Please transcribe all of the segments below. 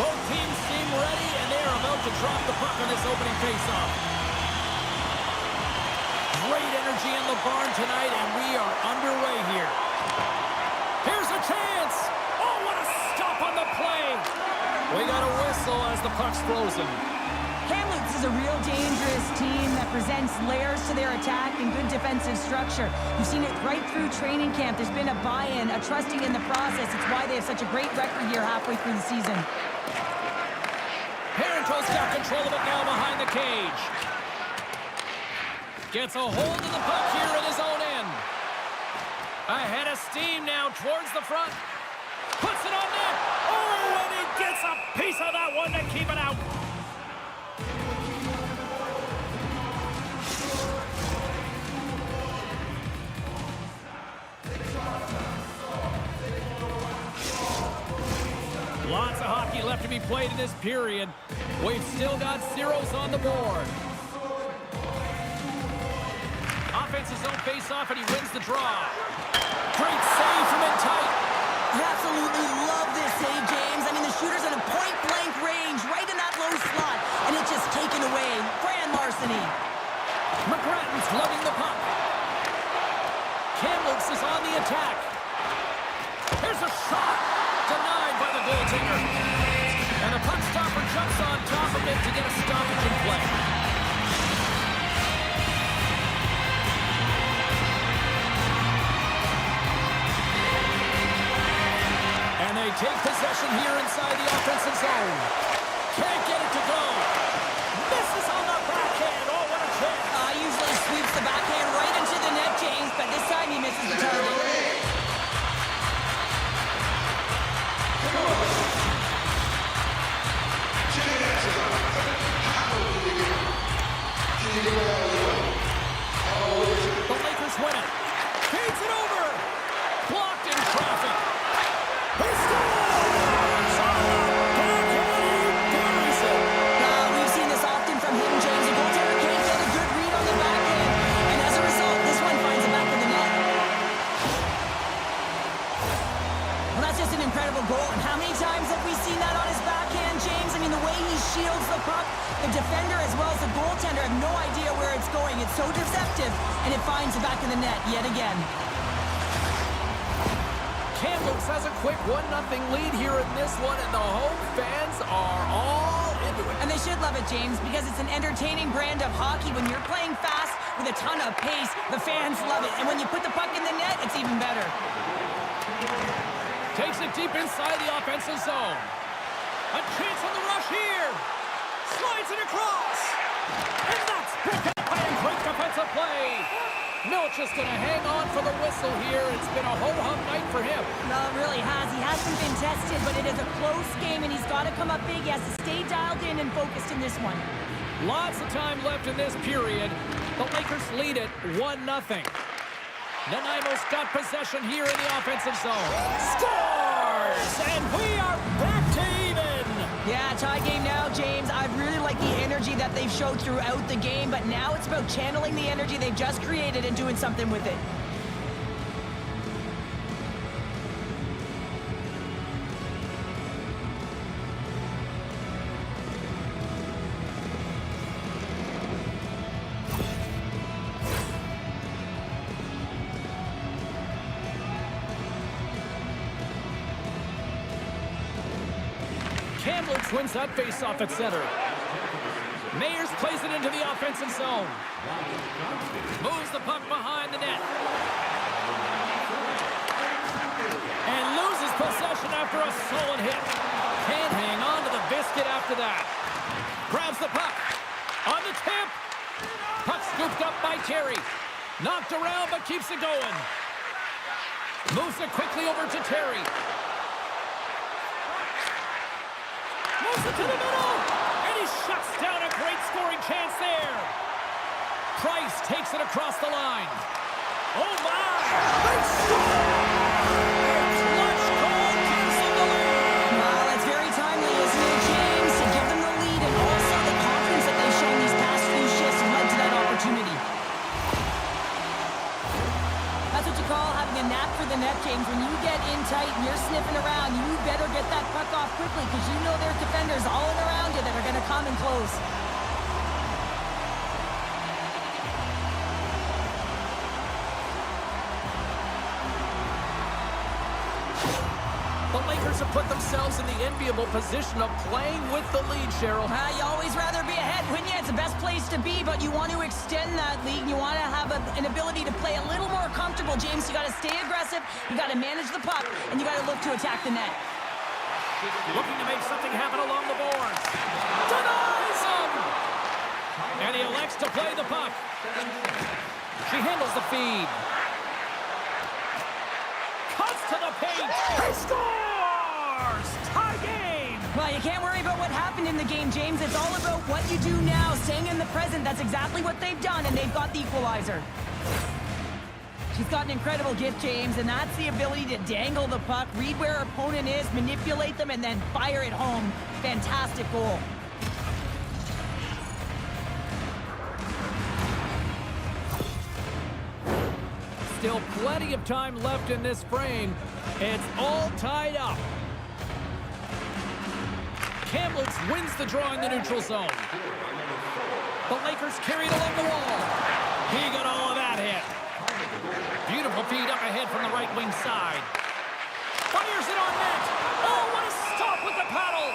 Both teams seem ready, and they are about to drop the puck on this opening faceoff. Great energy in the barn tonight, and we are underway here. Here's a chance. Oh, what a stop on the play. We got a whistle as the puck's frozen. Kamloops is a real dangerous team that presents layers to their attack and good defensive structure. You've seen it right through training camp. There's been a buy-in, a trusting in the process. It's why they have such a great record here halfway through the season. Parenteau's got control of it now behind the cage. Gets a hold of the puck here in his own end. Ahead of steam now towards the front. Puts it on net. Oh, and he gets a piece of that one to keep it out. Lots of hockey left to be played in this period. We've still got zeros on the board. Offensive zone face-off, and he wins the draw. Great save from in tight. I absolutely love this save, James. I mean, the shooter's in a point-blank range, right in that low slot, and it's just taken away. Grand larceny. McGrattan's lugging the puck. Kamloops is on the attack. Here's a shot. Denied by the goaltender. And the puck stopper jumps on top of it to get a stoppage in play. And they take possession here inside the offensive zone. Can't get it to go. Misses on the backhand. Oh, what a chance. Usually sweeps the backhand right into the net, James, but this time he misses the target. The Lakers win it. Feeds it over. Blocked in traffic. He scores! We've seen this often from him, James. The goaltender can't get a good read on the backhand, and as a result, this one finds the back of the net. Well, that's just an incredible goal, and how many times have we seen that on his backhand, James? I mean, the way he shields the puck, the defender as well as the goaltender have no idea where it's going. It's so deceptive, and it finds the back of the net yet again. Kamloops has a quick 1-0 lead here in this one, and the home fans are all into it. And they should love it, James, because it's an entertaining brand of hockey. When you're playing fast with a ton of pace, the fans love it. And when you put the puck in the net, it's even better. Takes it deep inside the offensive zone. A chance on the rush here. Slides it across. And that's broken up by a great defensive play. Milch is going to hang on for the whistle here. It's been a ho-hum night for him. No, it really has. He hasn't been tested, but it is a close game, and he's got to come up big. He has to stay dialed in and focused in this one. Lots of time left in this period. The Lakers lead it 1-0. Nanaimo's got possession here in the offensive zone. Scores! And we are back to even. Yeah, tie game now, James. I really like the energy that they've showed throughout the game, but now it's about channeling the energy they've just created and doing something with it. Kamloops wins that face-off at center. Mayers plays it into the offensive zone. Moves the puck behind the net. And loses possession after a solid hit. Can't hang on to the biscuit after that. Grabs the puck. On the tip. Puck scooped up by Terry. Knocked around but keeps it going. Moves it quickly over to Terry. Moves it to the middle, and he shuts down a great scoring chance there. Price takes it across the line. Oh, my! They score! Clutch goal gives them the lead. Wow, that's very timely, isn't it, James? To give them the lead, and also the confidence that they've shown these past few shifts have led to that opportunity. That's what you call having a knack for the net, James. When you get in tight and you're sniffing messing around. You better get that puck off quickly because you know there's defenders all in around you that are going to come and close. The Lakers have put themselves in the enviable position of playing with the lead, Cheryl. You always rather be ahead, wouldn't you? It's the best place to be, but you want to extend that lead. You want to have an ability to play a little more comfortable, James. You got to stay aggressive, you got to manage the puck, and you got to look to attack the net. Looking to make something happen along the boards. Denies him! And he elects to play the puck. She handles the feed. Cuts to the paint. He scores! Tie game! Well, you can't worry about what happened in the game, James. It's all about what you do now, staying in the present. That's exactly what they've done, and they've got the equalizer. She's got an incredible gift, James, and that's the ability to dangle the puck, read where her opponent is, manipulate them, and then fire it home. Fantastic goal. Still plenty of time left in this frame. It's all tied up. Kamloops wins the draw in the neutral zone. The Lakers carried along the wall. He got all of that hit. Beautiful feed up ahead from the right wing side. Fires it on net. Oh, what a stop with the paddle.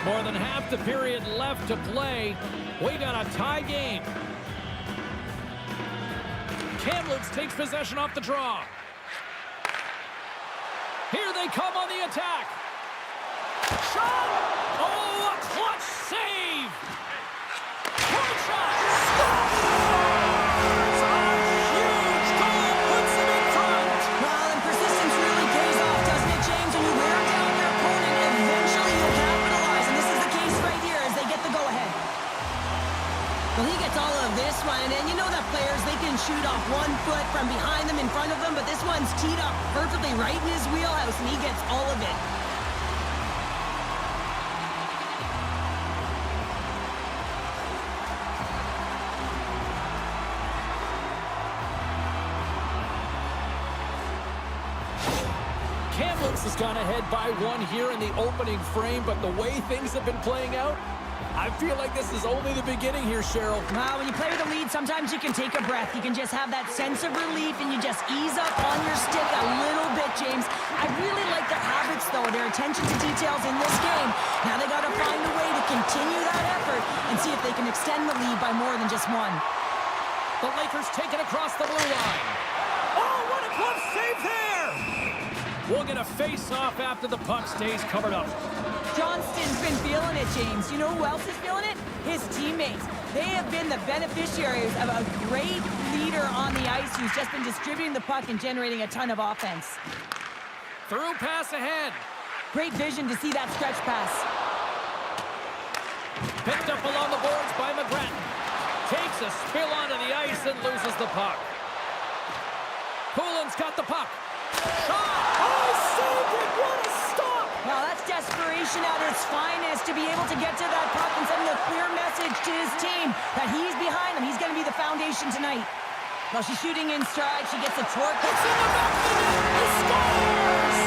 More than half the period left to play. We got a tie game. Kamloops takes possession off the draw. Here they come on the attack. Shot! Oh, a clutch save! Point shot! Scores! A huge goal puts them in front! Well, and persistence really pays off, doesn't it, James? When you wear down your opponent, eventually you'll capitalize. And this is the case right here as they get the go-ahead. Well, he gets all of this one, and you know that players, they can shoot off 1 foot from behind them, in front of them, but this one's teed up perfectly right in his wheelhouse, and he gets all of it. Kamloops has gone ahead by 1 here in the opening frame, but the way things have been playing out, I feel like this is only the beginning here, Cheryl. Well, when you play with a lead, sometimes you can take a breath. You can just have that sense of relief, and you just ease up on your stick a little bit, James. I really like their habits, though, their attention to details in this game. Now they got to find a way to continue that effort and see if they can extend the lead by more than just 1. The Lakers take it across the blue line. Oh, what a glove save there! We'll get a face-off after the puck stays covered up. Johnston's been feeling it, James. You know who else is feeling it? His teammates. They have been the beneficiaries of a great leader on the ice who's just been distributing the puck and generating a ton of offense. Through pass ahead. Great vision to see that stretch pass. Picked up along the boards by McGrattan. Takes a spill onto the ice and loses the puck. Poulin's got the puck. Shot! Oh, he saved it! What a stop! Well, that's desperation at its finest to be able to get to that puck and send a clear message to his team that he's behind them. He's going to be the foundation tonight. Well, she's shooting in stride. She gets a torque. It's in the back of the net. He scores!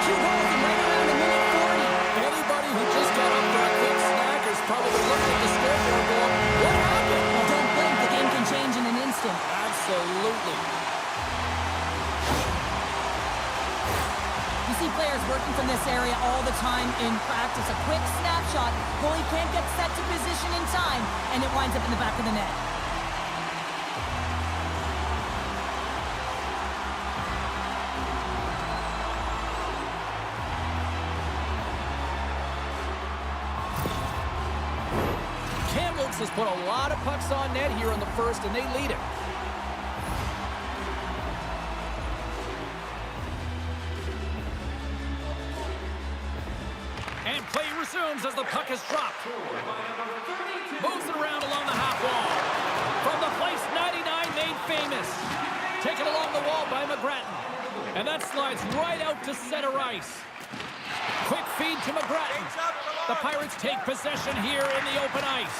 2 goals in right around a minute 40. Anybody who just got up for a quick snack is probably looking at the scoreboard going, what happened? Well, don't blink. The game can change in an instant. Absolutely. You see players working from this area all the time in practice. A quick snapshot. Goalie can't get set to position in time, and it winds up in the back of the net. Kamloops has put a lot of pucks on net here in the first, and they lead it. And play resumes as the puck is dropped. Moves it around along the half wall. From the place 99 made famous. Taken along the wall by McGrattan. And that slides right out to center ice. Quick feed to McGrattan. The Pirates take possession here in the open ice.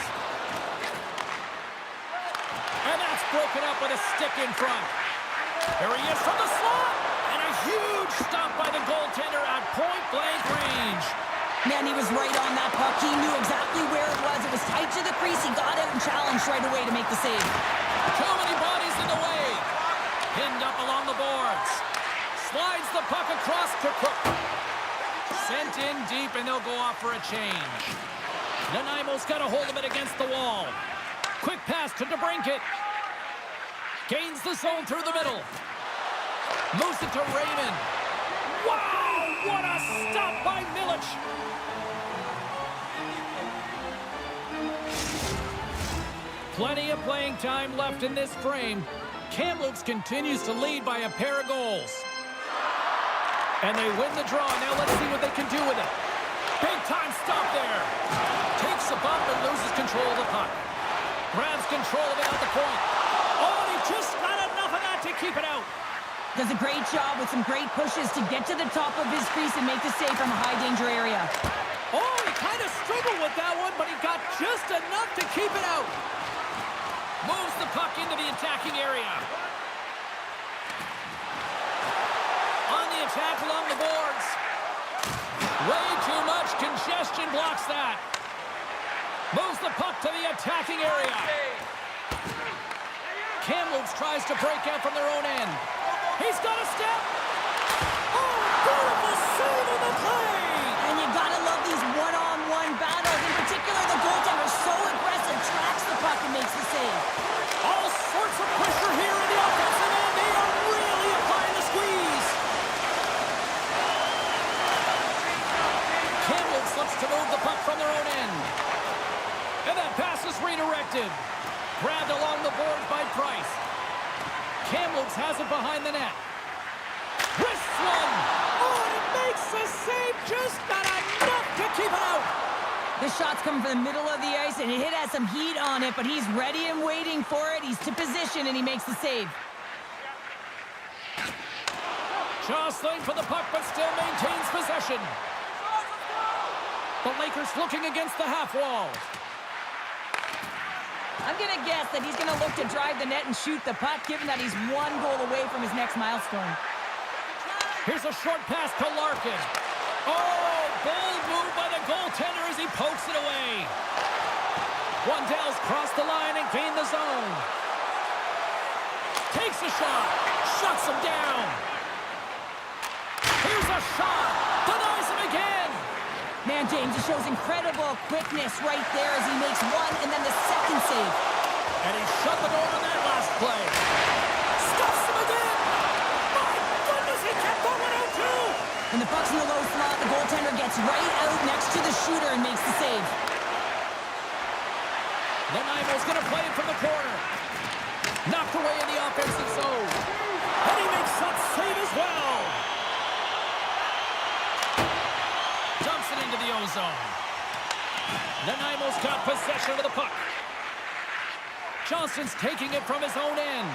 And that's broken up with a stick in front. Here he is from the slot. And a huge stop by the goaltender at point-blank range. Man, he was right on that puck. He knew exactly where it was. It was tight to the crease. He got out and challenged right away to make the save. Too many bodies in the way. Pinned up along the boards. Slides the puck across to Cook. Sent in deep, and they'll go off for a change. Nanaimo's got a hold of it against the wall. Quick pass to DeBrincat. Gains the zone through the middle. Moves it to Raymond. Wow, what a stop by Milic. Plenty of playing time left in this frame. Kamloops continues to lead by a pair of goals. And they win the draw. Now let's see what they can do with it. Big time stop there. Takes a bump and loses control of the puck. Grabs control of it at the point. Oh, he just got enough of that to keep it out. Does a great job with some great pushes to get to the top of his crease and make the save from a high-danger area. Oh, he kind of struggled with that one, but he got just enough to keep it out. Moves the puck into the attacking area. On the attack along the boards. Way too much congestion blocks that. Moves the puck to the attacking area. Kamloops tries to break out from their own end. He's got a step. Oh, beautiful save on the play. And you gotta love these one-on-one battles. In particular, the goaltender is so aggressive, tracks the puck and makes the save. All sorts of pressure here in the offensive end. They are really applying the squeeze. Kamloops looks to move the puck from their own end. And that pass is redirected. Grabbed along the boards by Price. Kamloops has it behind the net. Wrists one. Oh, and it makes the save. Just not enough to keep it out. The shot's coming from the middle of the ice, and it has some heat on it, but he's ready and waiting for it. He's to position, and he makes the save. Jostling for the puck, but still maintains possession. The Lakers looking against the half wall. I'm going to guess that he's going to look to drive the net and shoot the puck, given that he's one goal away from his next milestone. Here's a short pass to Larkin. Oh, bold move by the goaltender as he pokes it away. Wandell's crossed the line and gained the zone. Takes a shot. Shuts him down. Here's a shot. Denies him again. Man, James, he shows incredible quickness right there as he makes one and then the second save. And he shut the door on that last play. Stuffs him again. My goodness, he kept that one out too. When the puck's in the low slot, the goaltender gets right out next to the shooter and makes the save. Nanaimo's going to play it from the corner. Knocked away in the offensive zone. And he makes that save as well. Dumps it into the ozone. Nanaimo's got possession of the puck. Johnson's taking it from his own end.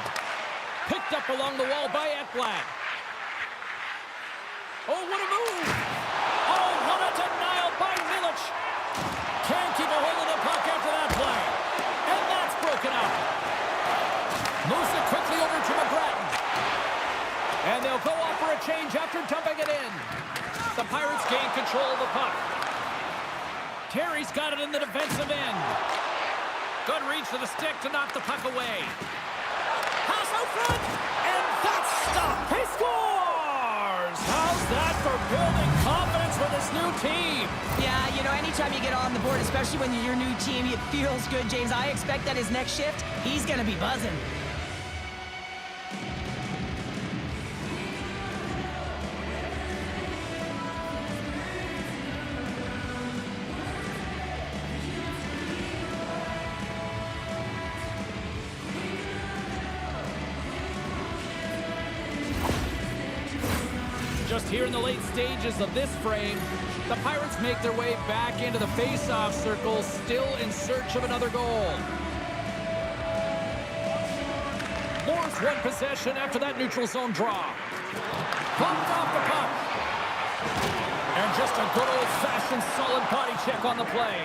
Picked up along the wall by Ekblad. Oh, what a move! Oh, what a denial by Milic! Can't keep a hold of the puck after that play. And that's broken up. Moves it quickly over to McGrattan. And they'll go off for a change after dumping it in. The Pirates gain control of the puck. Terry's got it in the defensive end. Good reach to the stick to knock the puck away. Pass out front, and that's stopped. He scores! How's that for building confidence for this new team? Yeah, you know, anytime you get on the board, especially when you're your new team, it feels good, James. I expect that his next shift, he's going to be buzzing. Just here in the late stages of this frame, the Pirates make their way back into the face-off circle, still in search of another goal. Lawrence one possession after that neutral zone draw. Bumped off the puck. And Just a good old-fashioned solid body check on the play.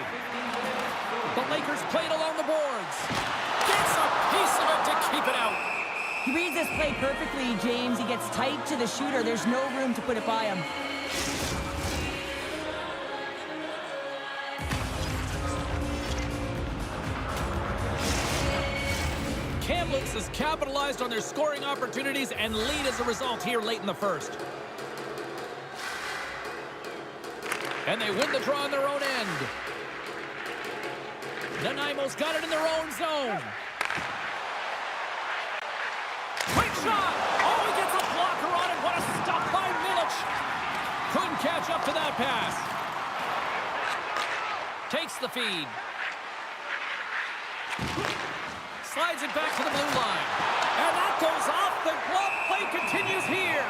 The Lakers play it along the boards. Gets a piece of it to keep it out. He reads this play perfectly, James. He gets tight to the shooter. There's no room to put it by him. Kamloops has capitalized on their scoring opportunities and lead as a result here late in the first. And they win the draw on their own end. Nanaimo's got it in their own zone. Quick shot! Oh, he gets a blocker on it. What a stop by Milic. Couldn't catch up to that pass. Takes the feed. Slides it back to the blue line. And that goes off. The glove play continues here.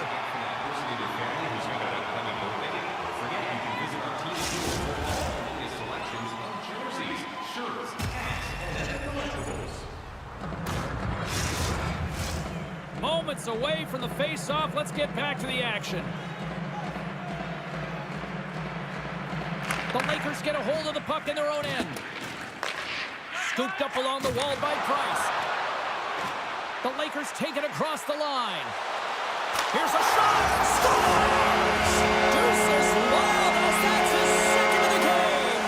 Moments away from the face-off. Let's get back to the action. The Lakers get a hold of the puck in their own end. Scooped up along the wall by Price. The Lakers take it across the line. Here's a shot! Scores! Deuces wild as that's his second of the game.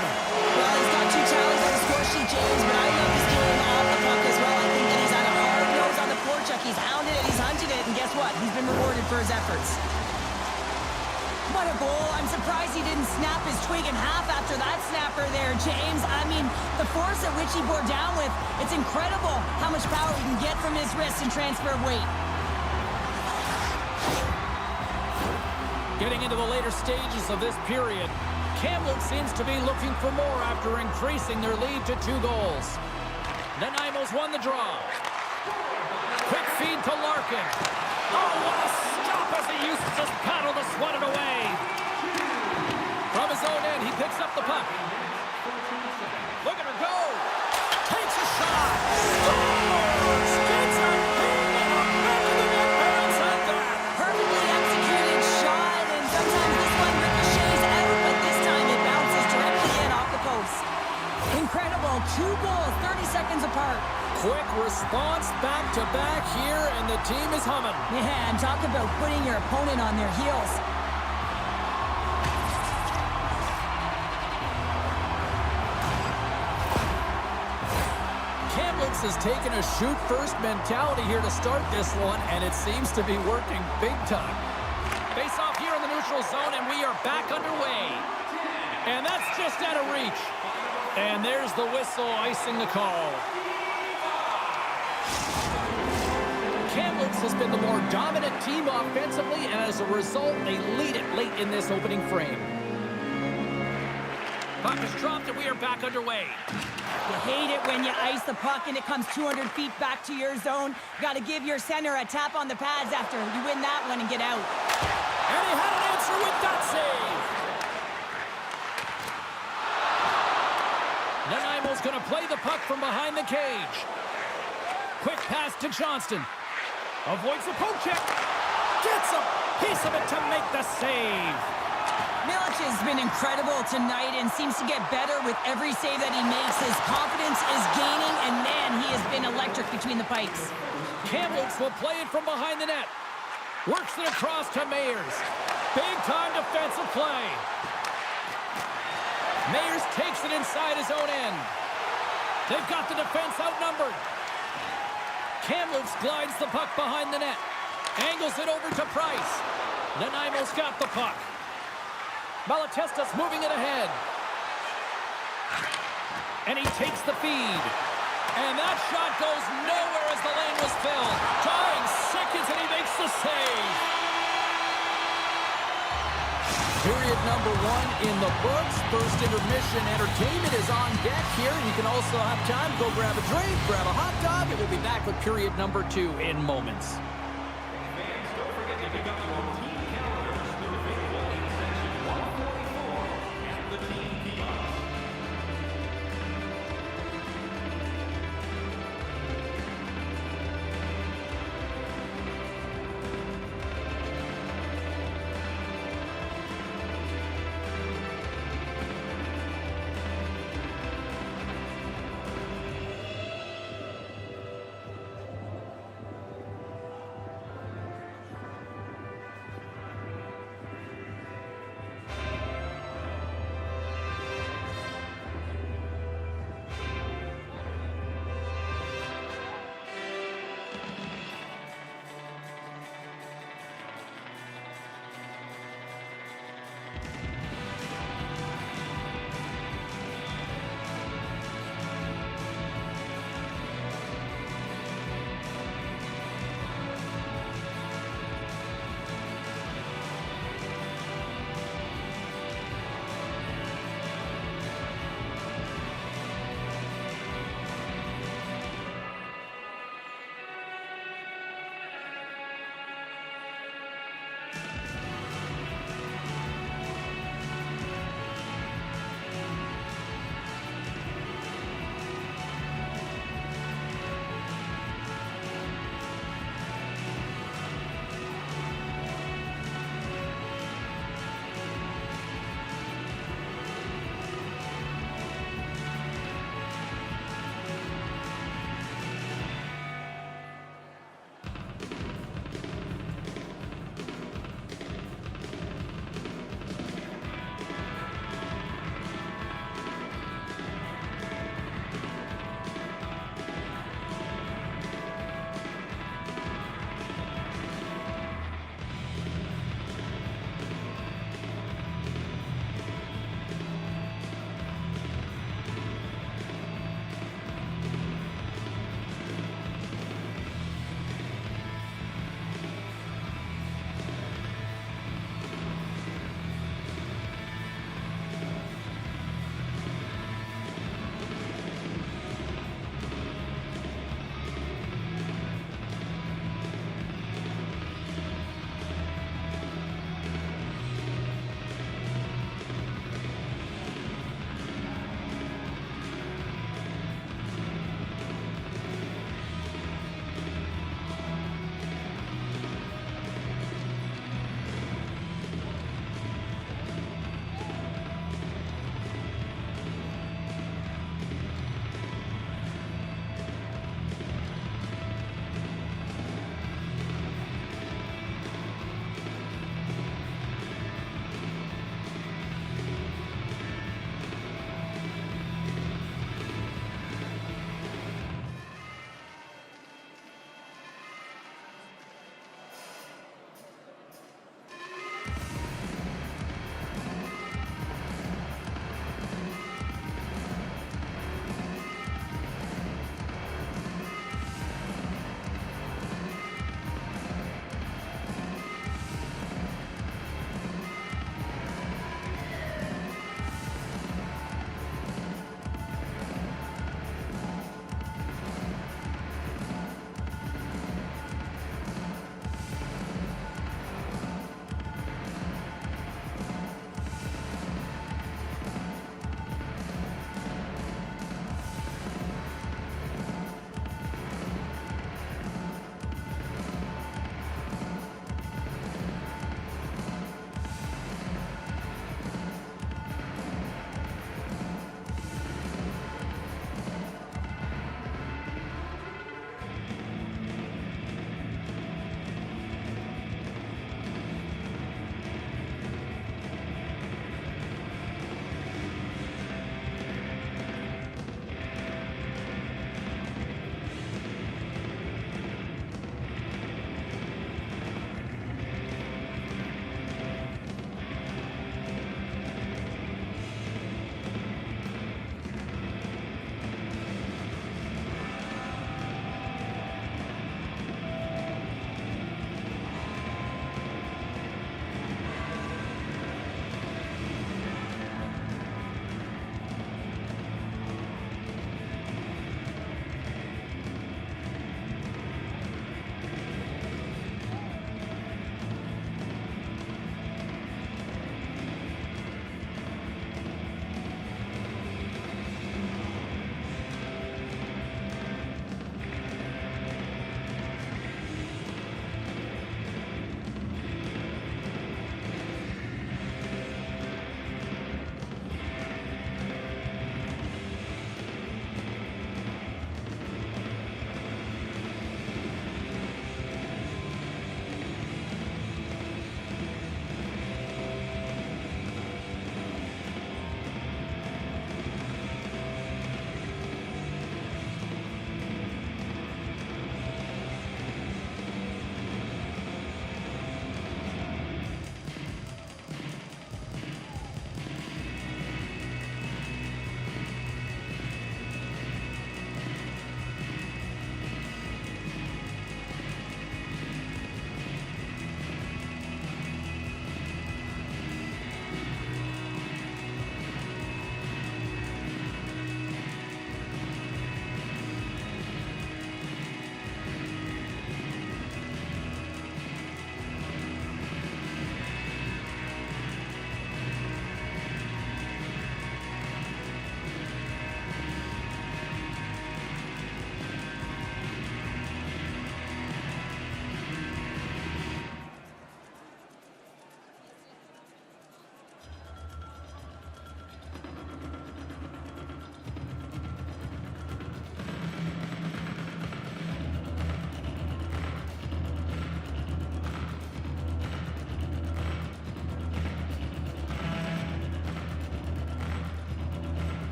Well, he's got 2 tallies on the score sheet, James, but I love his game off the puck as well. I think that he's had a hard nose on the forecheck. He's hounded it, he's hunted it, and guess what? He's been rewarded for his efforts. What a goal. I'm surprised he didn't snap his twig in half after that snapper there, James. I mean, the force at which he bore down with, it's incredible how much power he can get from his wrist and transfer of weight. Getting into the later stages of this period, Kamloops seems to be looking for more after increasing their lead to 2 goals. Nanaimo's won the draw. Quick feed to Larkin. Oh, what a stop as he uses his paddle to swat it away. From his own end, he picks up the puck. Look at her go. Takes a shot. Scores! Gets a hit in the back of the net bounce at that. Perfectly executed shot, and sometimes this one ricochets out, but this time it bounces directly in off the post. Incredible. 2 goals, 30 seconds apart. Quick response back-to-back here, and the team is humming. Man, talk about putting your opponent on their heels. Kamloops has taken a shoot-first mentality here to start this one, and it seems to be working big time. Face off here in the neutral zone, and we are back underway. And that's just out of reach. And there's the whistle icing the call. Kamloops has been the more dominant team offensively, and as a result, they lead it late in this opening frame. Puck is dropped, and we are back underway. You hate it when you ice the puck and it comes 200 feet back to your zone. Got to give your center a tap on the pads after you win that one and get out. And he had an answer with that save. Nanaimo's going to play the puck from behind the cage. Quick pass to Johnston. Avoids the poke check. Gets a piece of it to make the save. Milic has been incredible tonight and seems to get better with every save that he makes. His confidence is gaining, and man, he has been electric between the pipes. Kamloops will play it from behind the net. Works it across to Mayers. Big-time defensive play. Mayers takes it inside his own end. They've got the defense outnumbered. Kamloops glides the puck behind the net. Angles it over to Price. Nanaimo's got the puck. Malatesta's moving it ahead. And he takes the feed. And that shot goes nowhere as the lane was filled. Dying seconds, and he makes the save. Period number 1 in the books. First intermission entertainment is on deck here. You can also have time to go grab a drink, grab a hot dog, and we'll be back with period number 2 in moments.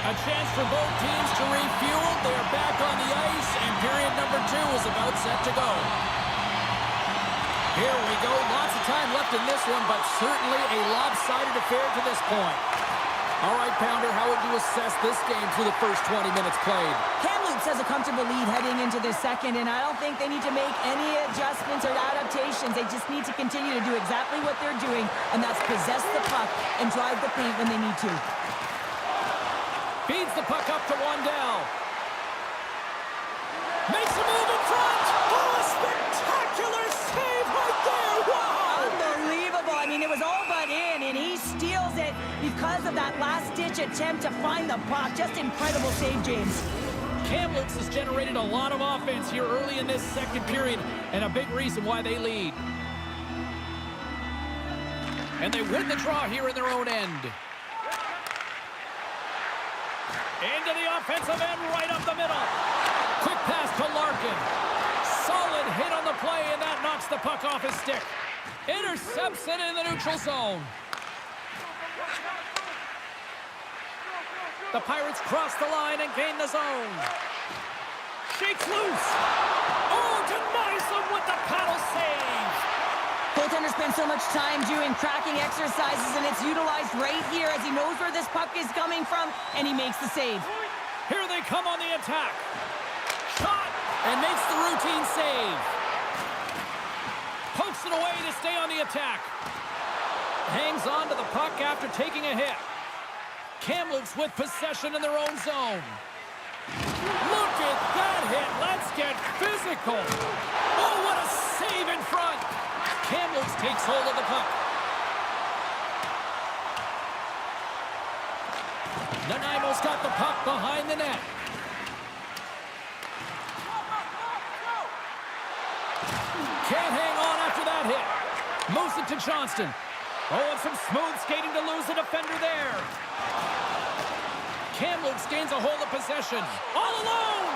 A chance for both teams to refuel. They are back on the ice, and period number 2 is about set to go. Here we go. Lots of time left in this one, but certainly a lopsided affair to this point. All right, Pounder, how would you assess this game through the first 20 minutes played? Kamloops has a comfortable lead heading into the second, and I don't think they need to make any adjustments or adaptations. They just need to continue to do exactly what they're doing, and that's possess the puck and drive the paint when they need to. Feeds the puck up to Wandell. Makes a move in front. Oh, a spectacular save right there. Wow! Unbelievable. I mean, it was all but in, and he steals it because of that last-ditch attempt to find the puck. Just incredible save, James. Kamloops has generated a lot of offense here early in this second period, and a big reason why they lead. And they win the draw here in their own end. Into the offensive end, right up the middle. Quick pass to Larkin. Solid hit on the play, and that knocks the puck off his stick. Intercepts it in the neutral zone. The Pirates cross the line and gain the zone. Shakes loose. Oh, denies them with the paddle save. Goaltender spends so much time doing cracking exercises, and it's utilized right here as he knows where this puck is coming from, and he makes the save. Here they come on the attack. Shot, and makes the routine save. Pokes it away to stay on the attack. Hangs on to the puck after taking a hit. Kamloops with possession in their own zone. Look at that hit. Let's get physical. Oh, what a save in front. Kamloops takes hold of the puck. Nanaimo's got the puck behind the net. Can't hang on after that hit. Moves it to Johnston. Oh, and some smooth skating to lose the defender there. Kamloops gains a hold of possession. All alone.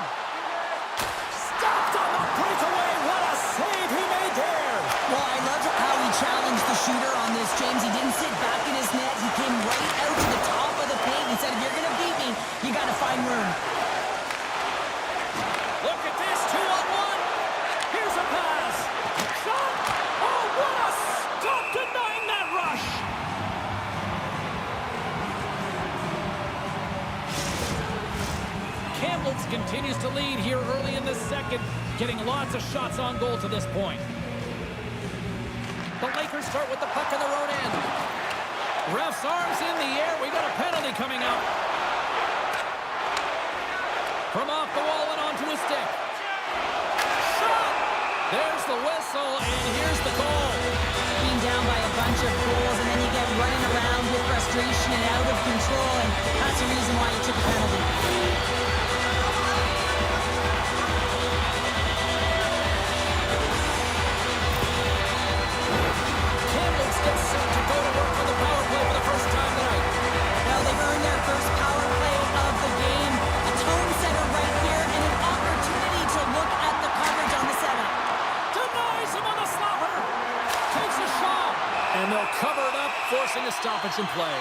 Stopped on the breakaway. What a save he made there. Well, I love how he challenged the shooter on this, James. He didn't sit back in his net. He came right out to the top of the paint and said, if you're going to beat me, you got to find room. Look at this, 2-on-1. Here's a pass. Shot. Oh, what a stop denying that rush. Kamloops continues to lead here early in the second, getting lots of shots on goal to this point. The Lakers start with the puck in their own end. Ref's arms in the air. We got a penalty coming up. From off the wall and onto his stick. Shot! There's the whistle, and here's the goal. Being down by a bunch of goals, and then you get running around with frustration and out of control, and that's the reason why you took a penalty. Kamloops gets set to go to work on the power play for the first time tonight. Well, they've earned their first power play of the game. A tone setter right here, and an opportunity to look at the coverage on the setup. Denies him on the slapper. Takes a shot. And they'll cover it up, forcing a stoppage in play.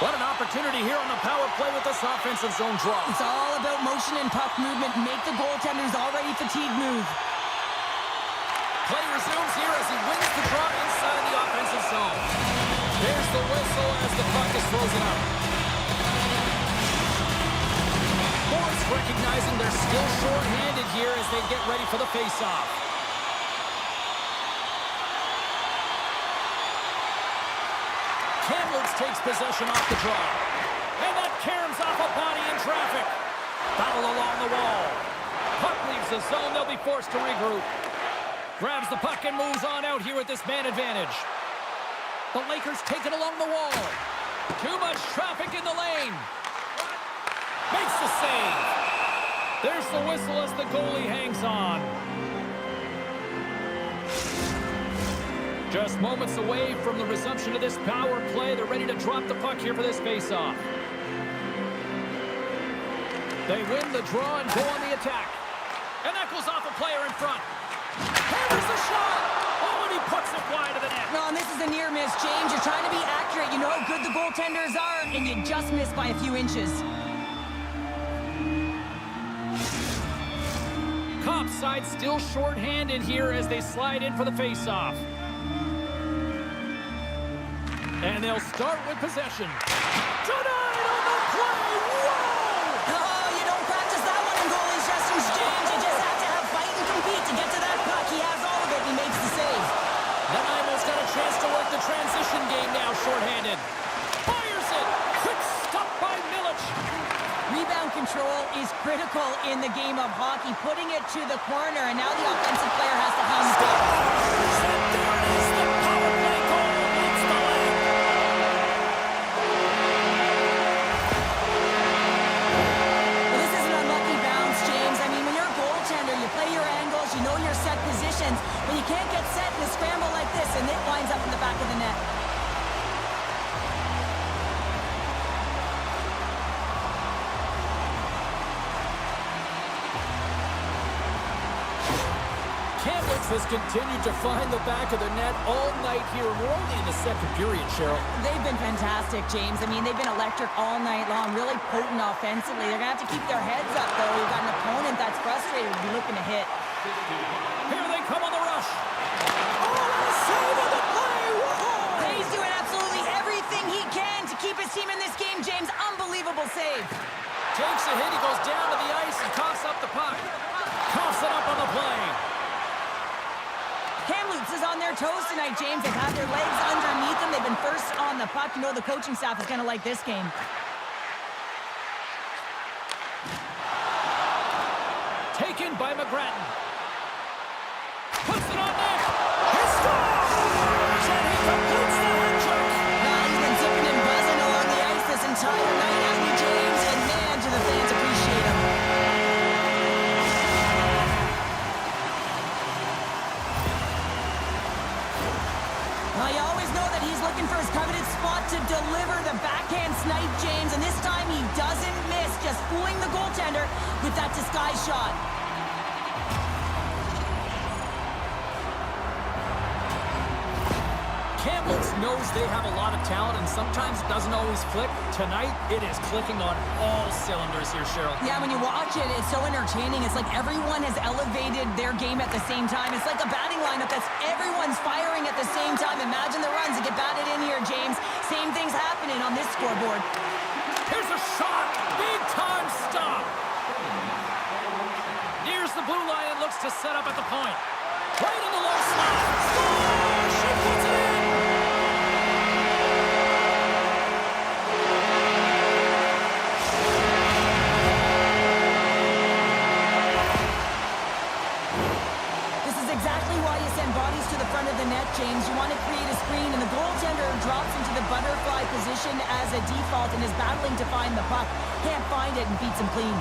What an opportunity here on the power play with this offensive zone draw. It's all about motion and puck movement. Make the goaltender's already fatigued move. Play resumes here as he wins the draw inside the offensive zone. There's the whistle as the puck is frozen up. Boards recognizing they're still short-handed here as they get ready for the face-off. Kamloops takes possession off the draw. And that caroms off a body in traffic. Battle along the wall. Puck leaves the zone. They'll be forced to regroup. Grabs the puck and moves on out here with this man advantage. The Lakers take it along the wall. Too much traffic in the lane. Makes the save. There's the whistle as the goalie hangs on. Just moments away from the resumption of this power play. They're ready to drop the puck here for this face-off. They win the draw and go on the attack. And that goes off a player in front. Here's the shot! Oh, and he puts it wide of the net. No, and this is a near miss, James. You're trying to be the goaltenders are, and you just miss by a few inches. Cop side still shorthanded here as they slide in for the faceoff. And they'll start with possession. Denied on the play! Whoa! Oh, you don't practice that one in goalies, Justin James. You just have to have fight and compete to get to that puck. He has all of it, and he makes the save. Then Imo's got a chance to work the transition game now, shorthanded. Fires it! Quick stop by Milic. Rebound control is critical in the game of hockey. Putting it to the corner, and now the offensive player has to hound the puck. And there it is, the power play goal. It's the leg. Well, this is an unlucky bounce, James. I mean, when you're a goaltender, you play your angles, you know your set positions, but you can't get set in a scramble like this, and it winds up in the back of the net. Kamloops has continued to find the back of the net all night here. We're only in the second period, Cheryl. They've been fantastic, James. I mean, they've been electric all night long, really potent offensively. They're going to have to keep their heads up, though. You've got an opponent that's frustrated to be looking to hit. Here they come on the rush. Oh, save of the play! Whoa! He's doing absolutely everything he can to keep his team in this game, James. Unbelievable save. Takes a hit, he goes down to the ice and coughs up the puck. Coughs it up on the play. Kamloops is on their toes tonight, James. They've had their legs underneath them. They've been first on the puck. You know the coaching staff is going to like this game. Taken by McGrattan. Puts it on net. He scores! And he completes the hat trick. He's been zipping and buzzing along the ice this entire night, hasn't he, James? And man, do the fans appreciate him. Well, you always know that he's looking for his coveted spot to deliver the backhand snipe, James, and this time he doesn't miss, just fooling the goaltender with that disguise shot. Kamloops knows they have a lot of talent and sometimes it doesn't always click. Tonight, it is clicking on all cylinders here, Cheryl. Yeah, when you watch it, it's so entertaining. It's like everyone has elevated their game at the same time. It's like a batting lineup that's everyone's firing at the same time. Imagine the runs that get batted in here, James. Same thing's happening on this scoreboard. Here's a shot. Big time stop. Nears the blue line and looks to set up at the point. Right in the low slot. Score! She puts it in. This is exactly why you send bodies to the front of the net, James. You want to create a screen, and the goaltender drops into the butterfly position as a default and is battling to find the puck. Can't find it and beats him clean.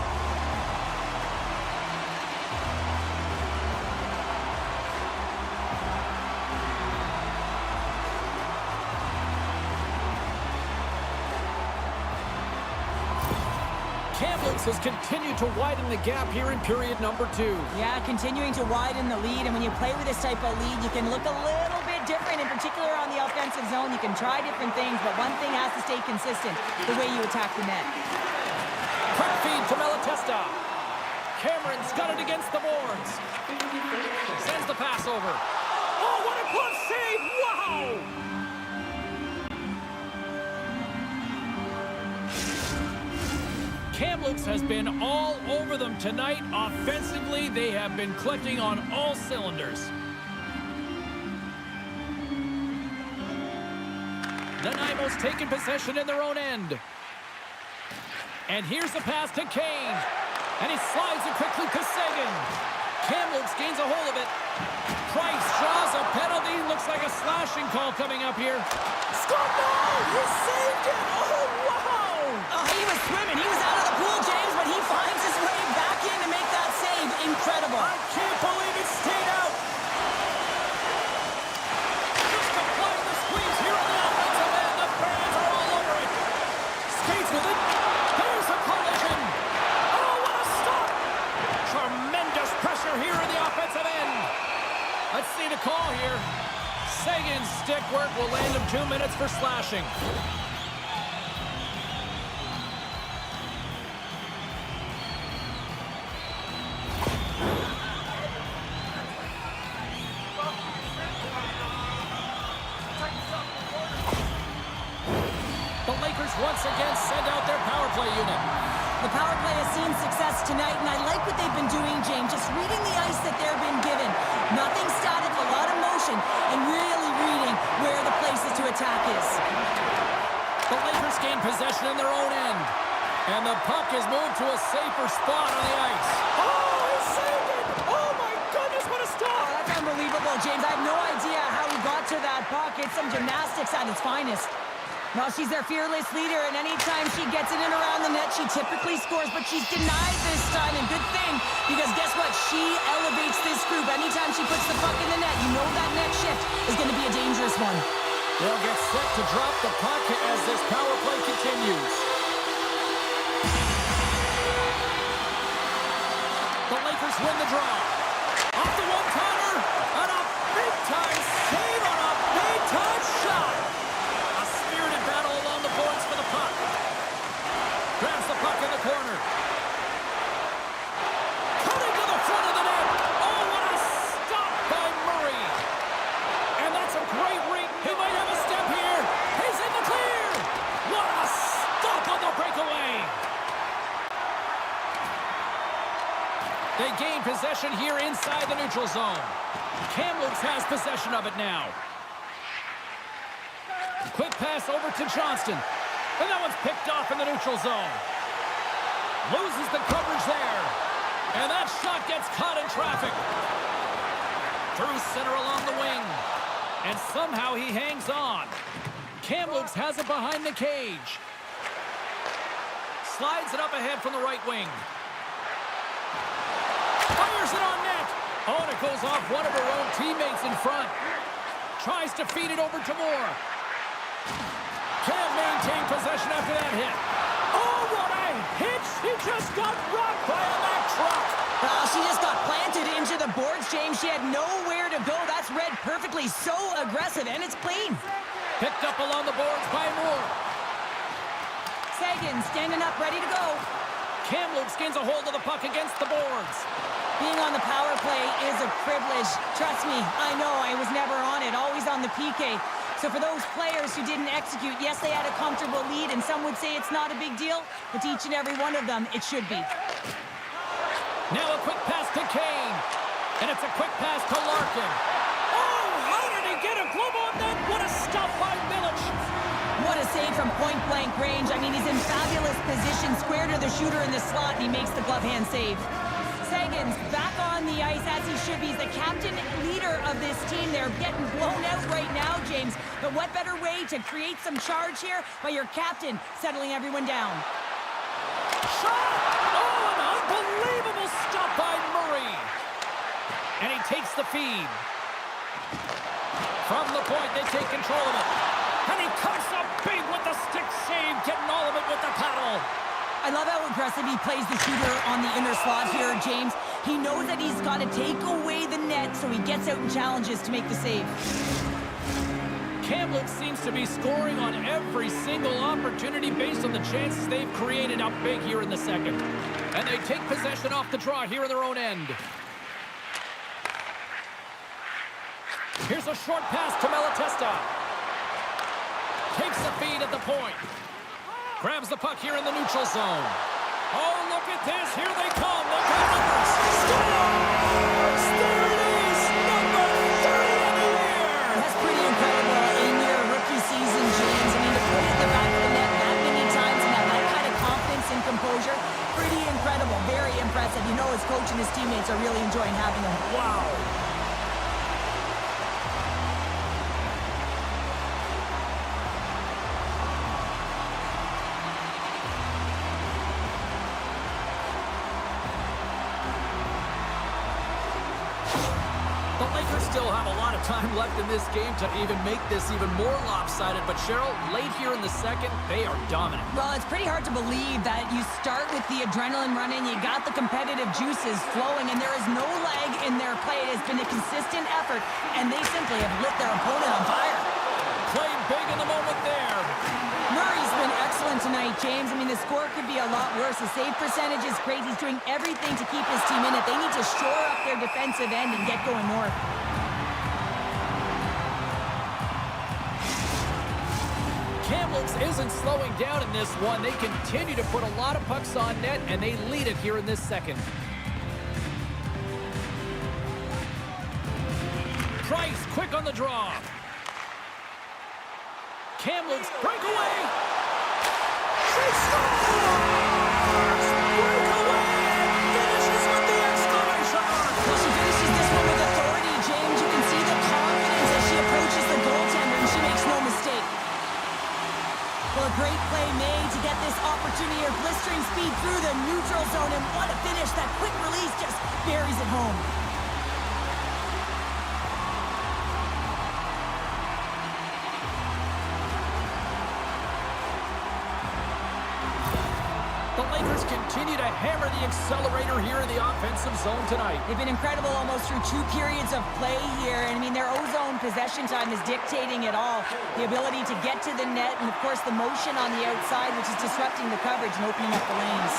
Kamloops has continued to widen the gap here in period number 2. Yeah, continuing to widen the lead, and when you play with this type of lead, you can look a little bit different, in particular on the offensive zone. You can try different things, but one thing has to stay consistent, the way you attack the net. Quick feed to Malatesta. Cameron's got it against the boards. Sends the pass over. Oh, what a glove save! Wow! Kamloops has been all over them tonight. Offensively, they have been clicking on all cylinders. Nanaimo's taken possession in their own end. And here's the pass to Kane. And he slides it quickly to Sagan. Kamloops gains a hold of it. Price draws a penalty. Looks like a slashing call coming up here. Score! No! He saved it! Oh, wow! Oh, he was swimming. He was out of the pool, James, but he finds his way back in to make that save. Incredible. I can't believe it stayed out. Just applying the squeeze here on the offensive end. The fans are all over it. Skates with it. There's a collision. Oh, what a stop. Tremendous pressure here in the offensive end. Let's see the call here. Sagan's stick work will land him 2 minutes for slashing. The Lakers once again send out their power play unit. The power play has seen success tonight, and I like what they've been doing, James. Just reading the ice that they've been given. Nothing static, a lot of motion, and really reading where the places to attack is. The Lakers gain possession in their own end. And the puck is moved to a safer spot on the ice. Oh, he saved it! Oh, my goodness, what a stop! Oh, that's unbelievable, James. I have no idea how he got to that puck. It's some gymnastics at its finest. Well, she's their fearless leader, and anytime she gets it in around the net, she typically scores, but she's denied this time, and good thing, because guess what? She elevates this group. Anytime she puts the puck in the net, you know that next shift is going to be a dangerous one. They'll get set to drop the puck as this power play continues. The Lakers win the draw. Off the one-timer, and a big-time save on a big-time shot. A spirited battle along the boards for the puck. Grabs the puck in the corner. Cutting to the front of the net. Oh, what a stop by Murray. And that's a great read. He might have a step here. He's in the clear. What a stop on the breakaway. They gain possession here inside the neutral zone. Kamloops has possession of it now. Quick pass over to Johnston. And that one's picked off in the neutral zone. Loses the coverage there. And that shot gets caught in traffic. Through center along the wing. And somehow he hangs on. Kamloops has it behind the cage. Slides it up ahead from the right wing. Fires it on net. Oh, and it goes off one of her own teammates in front. Tries to feed it over to Moore. Can't maintain possession after that hit. Oh, what a hit! She just got rocked by a Mack truck. She just got planted into the boards, James. She had nowhere to go. That's read perfectly. So aggressive, and it's clean. Picked up along the boards by Moore. Sagan standing up, ready to go. Kamloops gains a hold of the puck against the boards. Being on the power play is a privilege. Trust me, I know I was never on it, always on the PK. So for those players who didn't execute, yes, they had a comfortable lead, and some would say it's not a big deal, but to each and every one of them, it should be. Now a quick pass to Kane, and it's a quick pass to Larkin. Oh, how did he get a glove on that? What a stop by Milic. What a save from point-blank range. I mean, he's in fabulous position, square to the shooter in the slot, and he makes the glove hand save. Sagan's back on the ice as he should be. He's the captain leader of this team. They're getting blown out right now, James. But what better way to create some charge here by your captain settling everyone down? Shot! Oh, an unbelievable stop by Murray. And he takes the feed. From the point, they take control of it. And he comes up big with the stick save, getting all of it with the paddle. I love how aggressive he plays the shooter on the inner slot here, James. He knows that he's got to take away the net, so he gets out and challenges to make the save. Kamloops seems to be scoring on every single opportunity based on the chances they've created up big here in the second. And they take possession off the draw here in their own end. Here's a short pass to Malatesta. Takes the feed at the point. Grabs the puck here in the neutral zone. Oh, look at this. Here they come. They've got numbers. Scores! There it is. Number 30 of the year. That's pretty incredible in your rookie season, James. I mean, to put it in the back of the net that many times and have that kind of confidence and composure, pretty incredible. Very impressive. You know his coach and his teammates are really enjoying having him. Wow. The Lakers still have a lot of time left in this game to even make this even more lopsided. But Cheryl, late here in the second, they are dominant. Well, it's pretty hard to believe that you start with the adrenaline running, you got the competitive juices flowing, and there is no lag in their play. It has been a consistent effort, and they simply have lit their opponent on fire. Played big in the moment there. Murray's been excellent tonight, James. I mean, the score could be a lot worse. The save percentage is great. He's doing everything to keep his team in it. They need to shore up their defensive end and get going north. Kamloops isn't slowing down in this one. They continue to put a lot of pucks on net, and they lead it here in this second. Price, quick on the draw. Kamloops breakaway. She scores! Breakaway and finishes with the exclamation mark. Well, she finishes this one with authority, James. You can see the confidence as she approaches the goaltender, and she makes no mistake. Well, a great play made to get this opportunity or blistering speed through the neutral zone, and what a finish. That quick release just buries it home. The Lakers continue to hammer the accelerator here in the offensive zone tonight. They've been incredible almost through 2 periods of play here. And I mean, their O-zone possession time is dictating it all. The ability to get to the net and, of course, the motion on the outside, which is disrupting the coverage and opening up the lanes.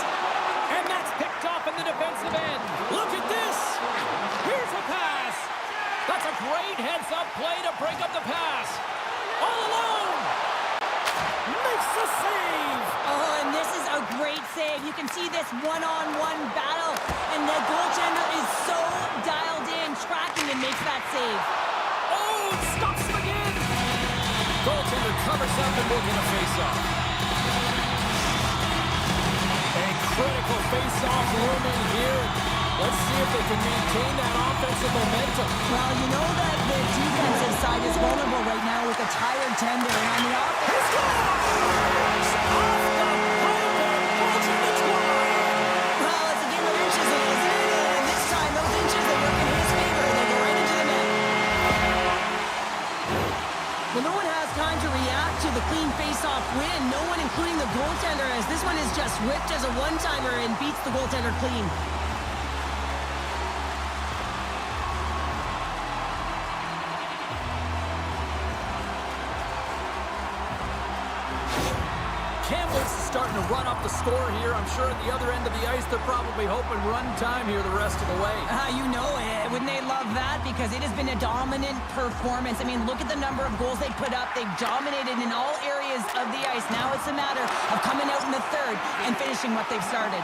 And that's picked off in the defensive end. Look at this. Here's a pass. That's a great heads-up play to break up the pass. All alone. Makes the save. Oh, and this is a great save. You can see this one-on-one battle, and the goaltender is so dialed in, tracking, and makes that save. Oh, it stops him again. Goaltender covers up, and we'll get a face-off. A critical face-off looming here. Let's see if they can maintain that offensive momentum. Well, you know that the defensive side is vulnerable right now with a tired tender, and on the offense... Well, it's a game of inches, isn't it? And this time, those inches, they work in his favor. They go right into the net. Well, no one has time to react to the clean face-off win. No one, including the goaltender, as this one is just ripped as a one-timer and beats the goaltender clean. Kamloops is starting to run up the score here. I'm sure at the other end of the ice, they're probably hoping run time here the rest of the way. You know it. Wouldn't they love that? Because it has been a dominant performance. I mean, look at the number of goals they put up. They've dominated in all areas of the ice. Now it's a matter of coming out in the third and finishing what they've started.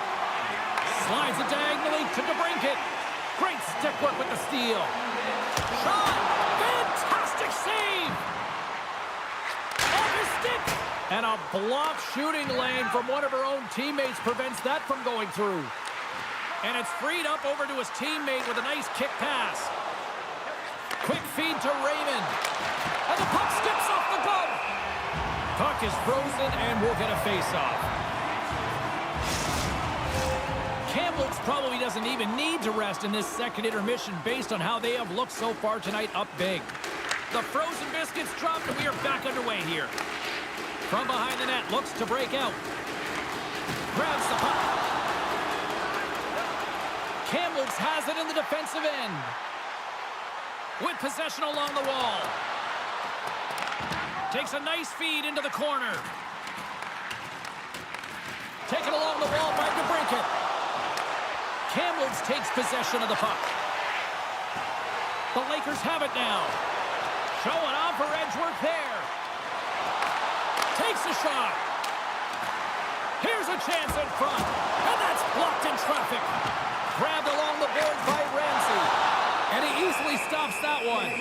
Slides it diagonally to DeBrincat. Great stick work with the steal. Shot! Fantastic save! Off his stick! And a block shooting lane from one of her own teammates prevents that from going through. And it's freed up over to his teammate with a nice kick pass. Quick feed to Raymond. And the puck skips off the glove. Puck is frozen and we'll get a face-off. Kamloops probably doesn't even need to rest in this second intermission based on how they have looked so far tonight up big. The frozen biscuits dropped and we are back underway here. From behind the net, looks to break out. Grabs the puck. Kamloops has it in the defensive end. With possession along the wall. Takes a nice feed into the corner. Taken along the wall by DeBrincat. Kamloops takes possession of the puck. The Lakers have it now. Showing off her edge work there. Takes a shot. Here's a chance in front. And that's blocked in traffic. Grabbed along the boards by Ramsey. And he easily stops that one.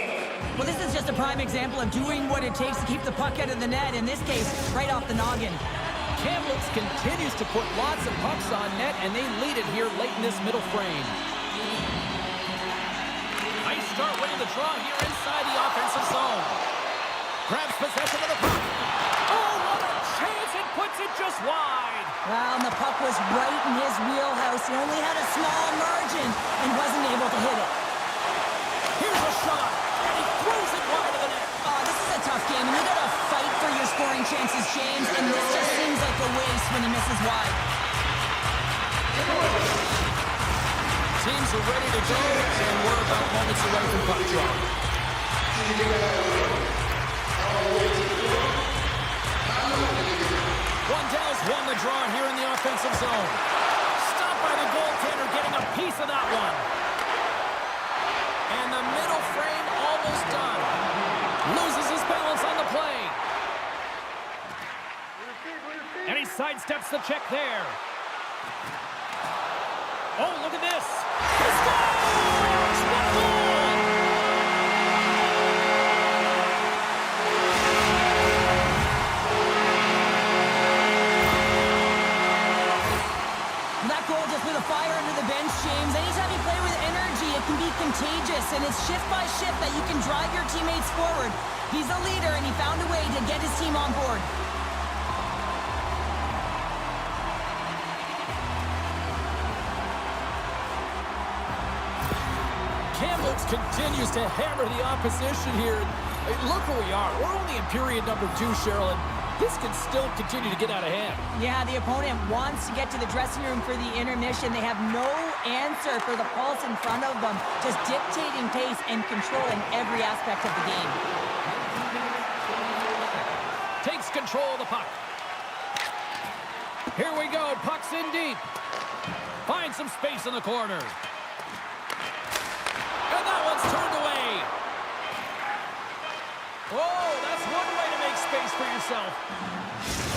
Well, this is just a prime example of doing what it takes to keep the puck out of the net. In this case, right off the noggin. Kamloops continues to put lots of pucks on net, and they lead it here late in this middle frame. Nice start winning the draw here inside the offensive zone. Grabs possession of the puck. Oh, what a chance! It puts it just wide. Well, and the puck was right in his wheelhouse. He only had a small margin and wasn't able to hit it. Here's a shot, and he throws it wide of the net. Oh, this is a tough game, and you gotta fight for your scoring chances, James, and this just seems like a waste when he misses wide. Teams are ready to go, and we're about moments away from puck drop. Wandell's won the draw here in the offensive zone. Stopped by the goaltender, getting a piece of that one. And the middle frame almost done. Loses his balance on the play. And he sidesteps the check there. Oh, look at this. He scores! What a goal! That goal just lit a fire under the bench, James. Anytime you play with energy, it can be contagious, and it's shift by shift that you can drive your teammates forward. He's a leader, and he found a way to get his team on board. Kamloops continues to hammer the opposition here. Look where we are. We're only in period number 2, Cheryl, and this can still continue to get out of hand. Yeah, the opponent wants to get to the dressing room for the intermission. They have no answer for the pulse in front of them, just dictating pace and controlling every aspect of the game. Takes control of the puck. Here we go. Puck's in deep. Finds some space in the corner. And that one's turned away. Oh, that's one way to make space for yourself.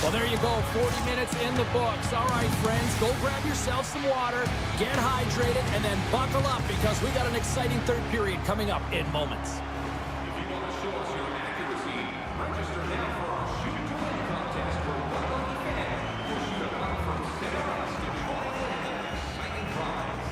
Well, there you go. 40 minutes in the books. All right, friends, go grab yourself some water, get hydrated, and then buckle up because we got an exciting third period coming up in moments. If you want to show us your accuracy, register now for our Shoot to Win contest where one lucky fan will shoot a puck from center ice to try and win an exciting prize.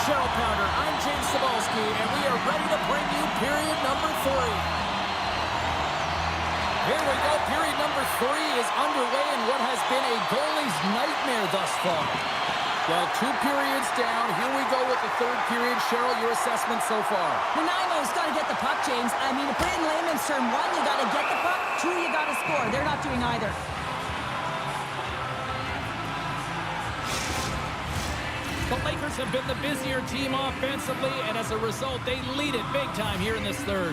Cheryl Pounder, I'm James Cebulski, and we are ready to bring you period number 3. Here we go. Period number 3 is underway in what has been a goalie's nightmare thus far. Well, 2 periods down. Here we go with the 3rd period. Cheryl, your assessment so far? Nanaimo's got to get the puck, James. I mean, to put it in layman's term, 1, you got to get the puck. 2, you got to score. They're not doing either. The Lakers have been the busier team offensively, and as a result, they lead it big time here in this 3rd.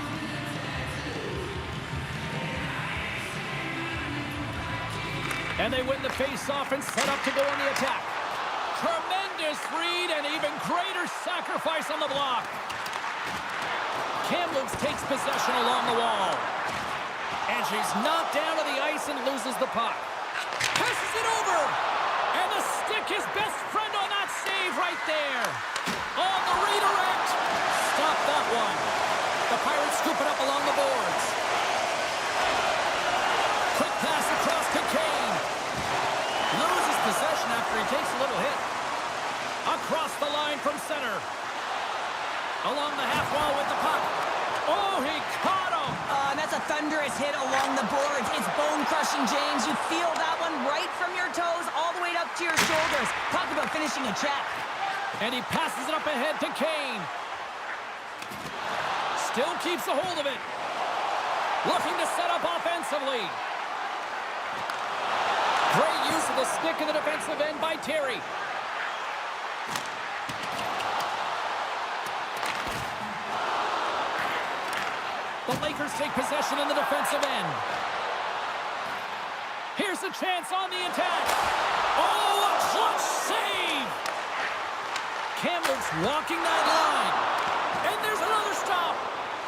And they win the face-off and set up to go on the attack. Tremendous read and even greater sacrifice on the block. Kamloops takes possession along the wall. And she's knocked down to the ice and loses the puck. Passes it over. And the stick is best friend on that save right there. On the redirect. Stop that one. The Pirates scoop it up along the boards. Quick pass across to Kane. Loses possession after he takes a little hit. Across the line from center. Along the half wall with the puck. Oh, he caught him. That's a thunderous hit along the boards. It's bone-crushing, James. You feel that one right from your toes all the way up to your shoulders. Talk about finishing a check. And he passes it up ahead to Kane. Still keeps a hold of it. Looking to set up offensively. Great use of the stick in the defensive end by Terry. The Lakers take possession in the defensive end. Here's a chance on the attack. Oh, a clutch save! Kamloops walking that line. And there's another stop.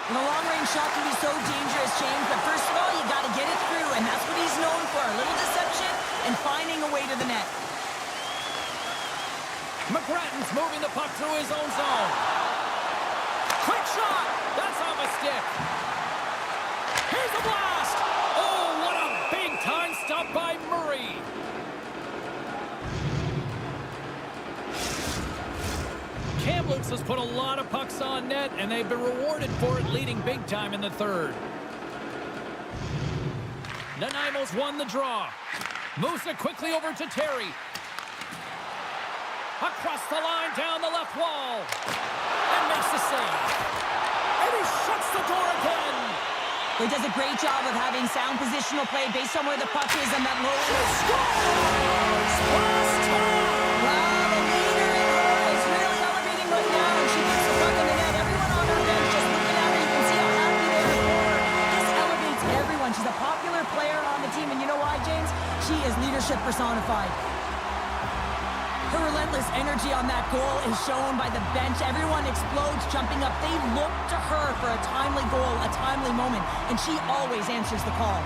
And a long-range shot can be so dangerous, James, but first of all, you got to get it through, and that's what he's known for. A little deception and finding a way to the net. McGrattan's moving the puck through his own zone. Quick shot! That's off a stick. Here's a blast! Oh, what a big-time stop by Murray. Kamloops has put a lot of pucks on net, and they've been rewarded for it, leading big time in the 3rd. Nanaimo's won the draw. Moves it quickly over to Terry. Across the line, down the left wall. And makes the save. And he shuts the door again. He does a great job of having sound positional play based on where the puck is and that low end. Scores! Last time! Wow, the leader in her is really elevating right now, and she puts the puck in the net. Everyone on her bench just looking at her. You can see how happy they are for her. This elevates everyone. She's a popular player on the team, and you know why, James? She is leadership personified. Her relentless energy on that goal is shown by the bench. Everyone explodes, jumping up. They look to her for a timely goal, a timely moment, and she always answers the call.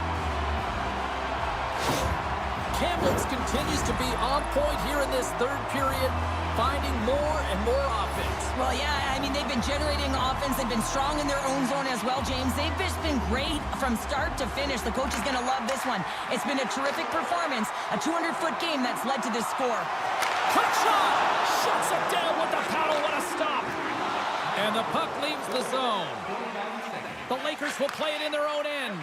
Kamloops continues to be on point here in this 3rd period, finding more and more offense. Well, yeah, I mean, they've been generating offense. They've been strong in their own zone as well, James. They've just been great from start to finish. The coach is going to love this one. It's been a terrific performance, a 200-foot game that's led to this score. Quick shot! Shuts it down with the paddle. What a stop! And the puck leaves the zone. The Lakers will play it in their own end.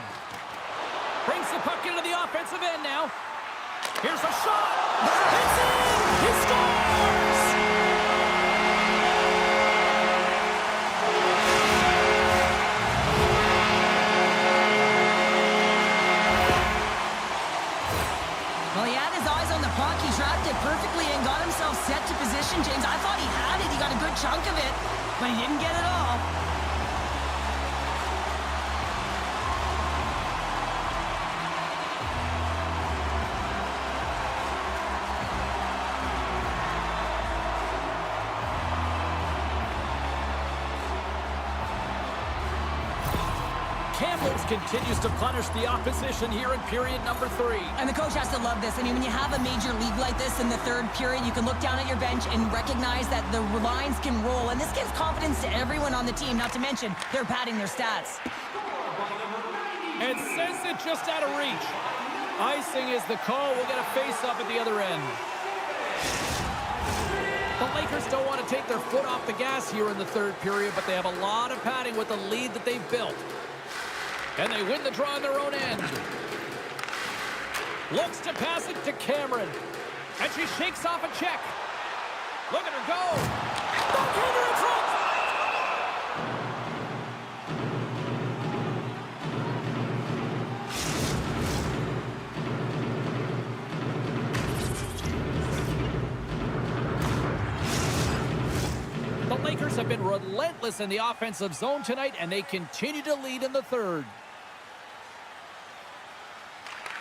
Brings the puck into the offensive end now. Here's a shot! It's in! He scores! Well, he had his eyes on the puck. He tracked it perfectly and got himself set to position, James. I thought he had it. He got a good chunk of it, but he didn't get it all. Kamloops continues to punish the opposition here in period number 3. And the coach has to love this. I mean, when you have a major league like this in the 3rd period, you can look down at your bench and recognize that the lines can roll. And this gives confidence to everyone on the team, not to mention they're padding their stats. And sends it just out of reach. Icing is the call. We'll get a face-up at the other end. The Lakers don't want to take their foot off the gas here in the third period, but they have a lot of padding with the lead that they've built. And they win the draw on their own end. Looks to pass it to Cameron. And she shakes off a check. Look at her go. Backhander in front. The Lakers have been relentless in the offensive zone tonight, and they continue to lead in the third.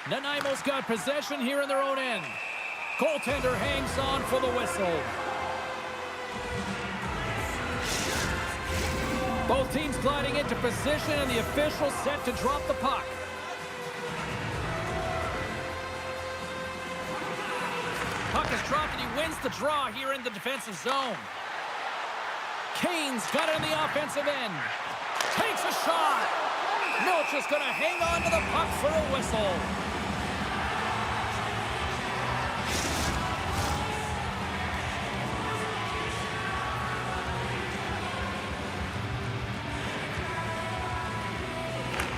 Nanaimo's got possession here in their own end. Goaltender hangs on for the whistle. Both teams gliding into position, and the official set to drop the puck. Puck is dropped, and he wins the draw here in the defensive zone. Kane's got it on the offensive end. Takes a shot. Milch is going to hang on to the puck for a whistle.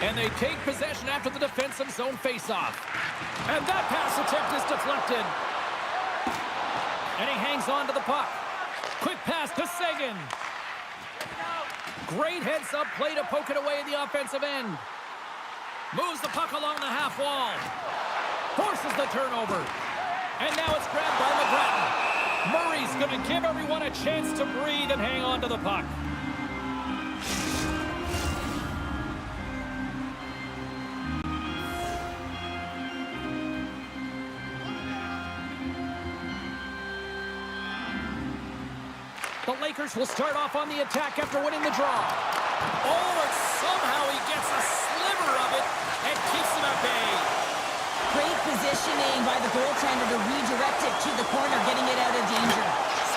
And they take possession after the defensive zone faceoff. And that pass attempt is deflected. And he hangs on to the puck. Quick pass to Seguin. Great heads-up play to poke it away in the offensive end. Moves the puck along the half wall. Forces the turnover. And now it's grabbed by McGrattan. Murray's going to give everyone a chance to breathe and hang on to the puck. The Lakers will start off on the attack after winning the draw. Oh, and somehow he gets a sliver of it and keeps them at bay. Great positioning by the goaltender to redirect it to the corner, getting it out of danger.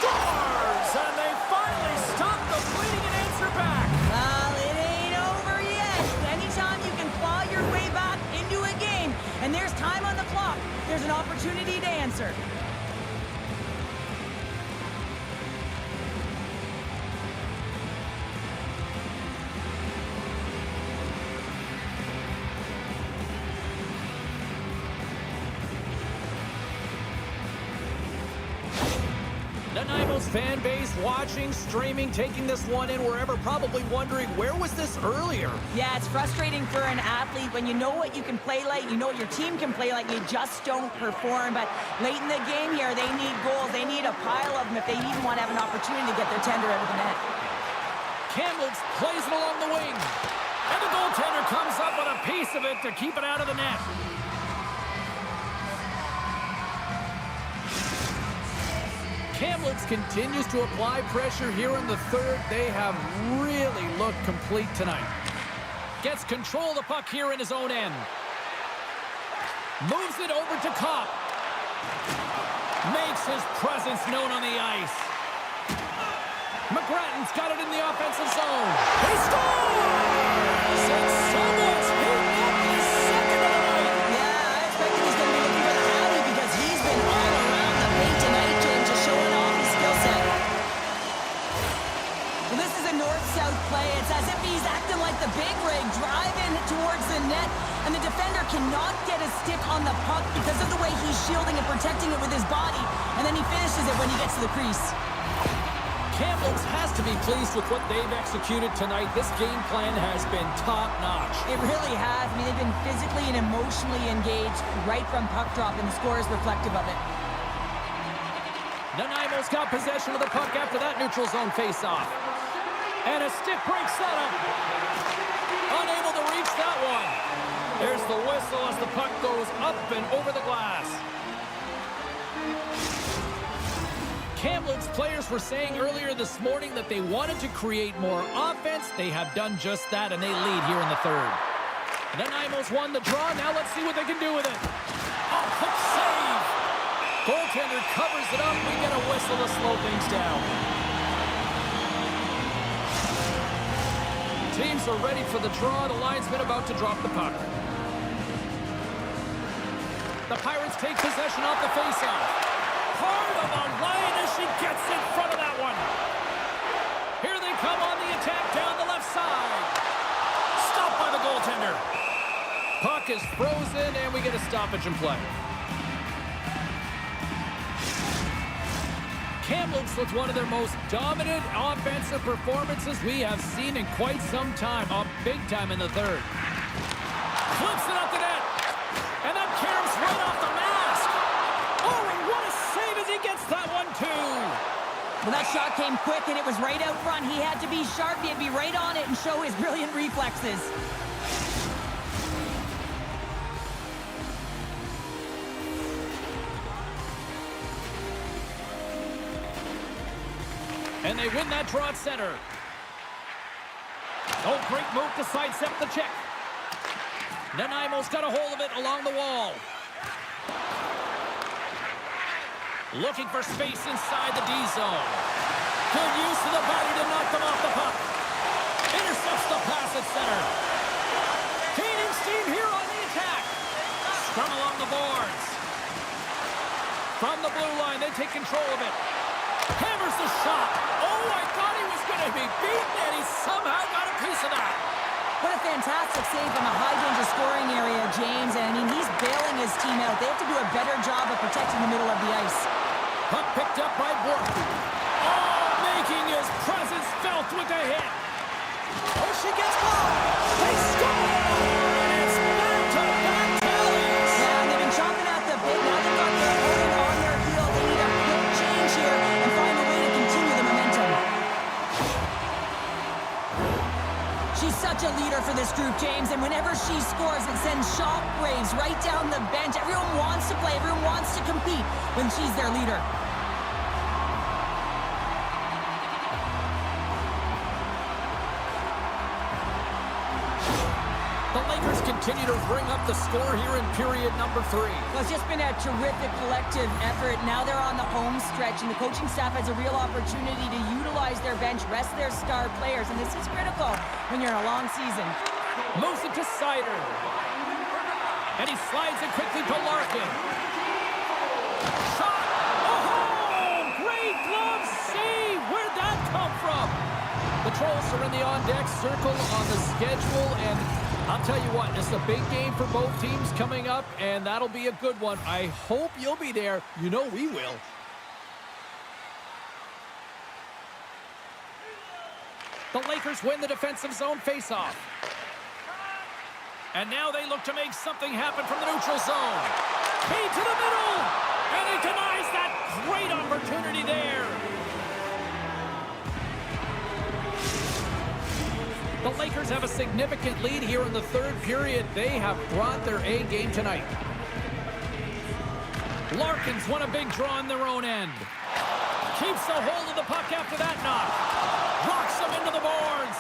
Scores! And they finally stop the bleeding and answer back. Well, it ain't over yet. Anytime you can claw your way back into a game, and there's time on the clock, there's an opportunity to answer. Nanaimo's fan base watching, streaming, taking this one in wherever, probably wondering, where was this earlier? Yeah, it's frustrating for an athlete when you know what you can play like, you know what your team can play like, you just don't perform. But late in the game here, they need goals. They need a pile of them if they even want to have an opportunity to get their tender out of the net. Kamloops plays it along the wing. And the goaltender comes up with a piece of it to keep it out of the net. Kamloops continues to apply pressure here in the third. They have really looked complete tonight. Gets control of the puck here in his own end. Moves it over to Kopp. Makes his presence known on the ice. McGrattan's got it in the offensive zone. He scores! And someone's hit up his second of the night. Yeah, I expect he's going to be looking for the Hattie because he's been all around the paint tonight, James, just showing off his skill set. Well, this is a north-south play. It's as if he's acting like the big rig, driving towards the net, and the defender cannot get a stick on the puck because of the way he's shielding and protecting it with his body, and then he finishes it when he gets to the crease. Kamloops has to be pleased with what they've executed tonight. This game plan has been top-notch. It really has. I mean, they've been physically and emotionally engaged right from puck drop, and the score is reflective of it. Nanaimo's got possession of the puck after that neutral zone face-off. And a stick break setup. Unable to reach that one. There's the whistle as the puck goes up and over the glass. Kamloops players were saying earlier this morning that they wanted to create more offense. They have done just that, and they lead here in the third. Nanaimo's won the draw. Now let's see what they can do with it. Oh, quick save. Goaltender covers it up. We get a whistle to slow things down. Teams are ready for the draw. The linesman about to drop the puck. The Pirates take possession off the faceoff. heart of a lion as she gets in front of that one. Here they come on the attack down the left side. Stopped by the goaltender. Puck is frozen, and we get a stoppage in play. Kamloops with one of their most dominant offensive performances we have seen in quite some time. Up big time in the third. Flips it up the net. And that caroms right off the mask. Oh, and what a save as he gets that one, too. Well, that shot came quick, and it was right out front. He had to be sharp. He had to be right on it and show his brilliant reflexes. And they win that draw at center. Oh, great move to sidestep the check. Nanaimo's got a hold of it along the wall. Looking for space inside the D zone. Good use of the body to knock them off the puck. Intercepts the pass at center. Gaining steam here on the attack. Scrum along the boards. From the blue line, they take control of it. Hammers the shot. Oh, I thought he was going to be beaten, and he somehow got a piece of that. What a fantastic save from a high-danger scoring area, James. And, I mean, he's bailing his team out. They have to do a better job of protecting the middle of the ice. Puck picked up by Bork. Oh, making his presence felt with a hit. Oh, she gets caught. They score! And it's back-to-back tallies. Yeah, and they've been chomping at the bit. Now they've got their opponent on their heel. They need a quick change here and find a way to continue the momentum. She's such a leader for this group, James, and whenever she scores, it sends shockwaves right down the bench. Everyone wants to play, everyone wants to compete when she's their leader. The Lakers continue to bring up the score here in period number 3. Well, it's just been a terrific collective effort. Now they're on the home stretch, and the coaching staff has a real opportunity to utilize their bench, rest their star players, and this is critical when you're in a long season. Moves it to Sider. And he slides it quickly to Larkin. Shot! Oh! Great glove save! Where'd that come from? The Trolls are in the on-deck circle on the schedule, and I'll tell you what, it's a big game for both teams coming up, and that'll be a good one. I hope you'll be there. You know we will. The Lakers win the defensive zone faceoff. And now they look to make something happen from the neutral zone. Key to the middle, and he denies that great opportunity there. The Lakers have a significant lead here in the third period. They have brought their A game tonight. Larkins won a big draw on their own end. Keeps a hold of the puck after that knock. Rocks him into the boards.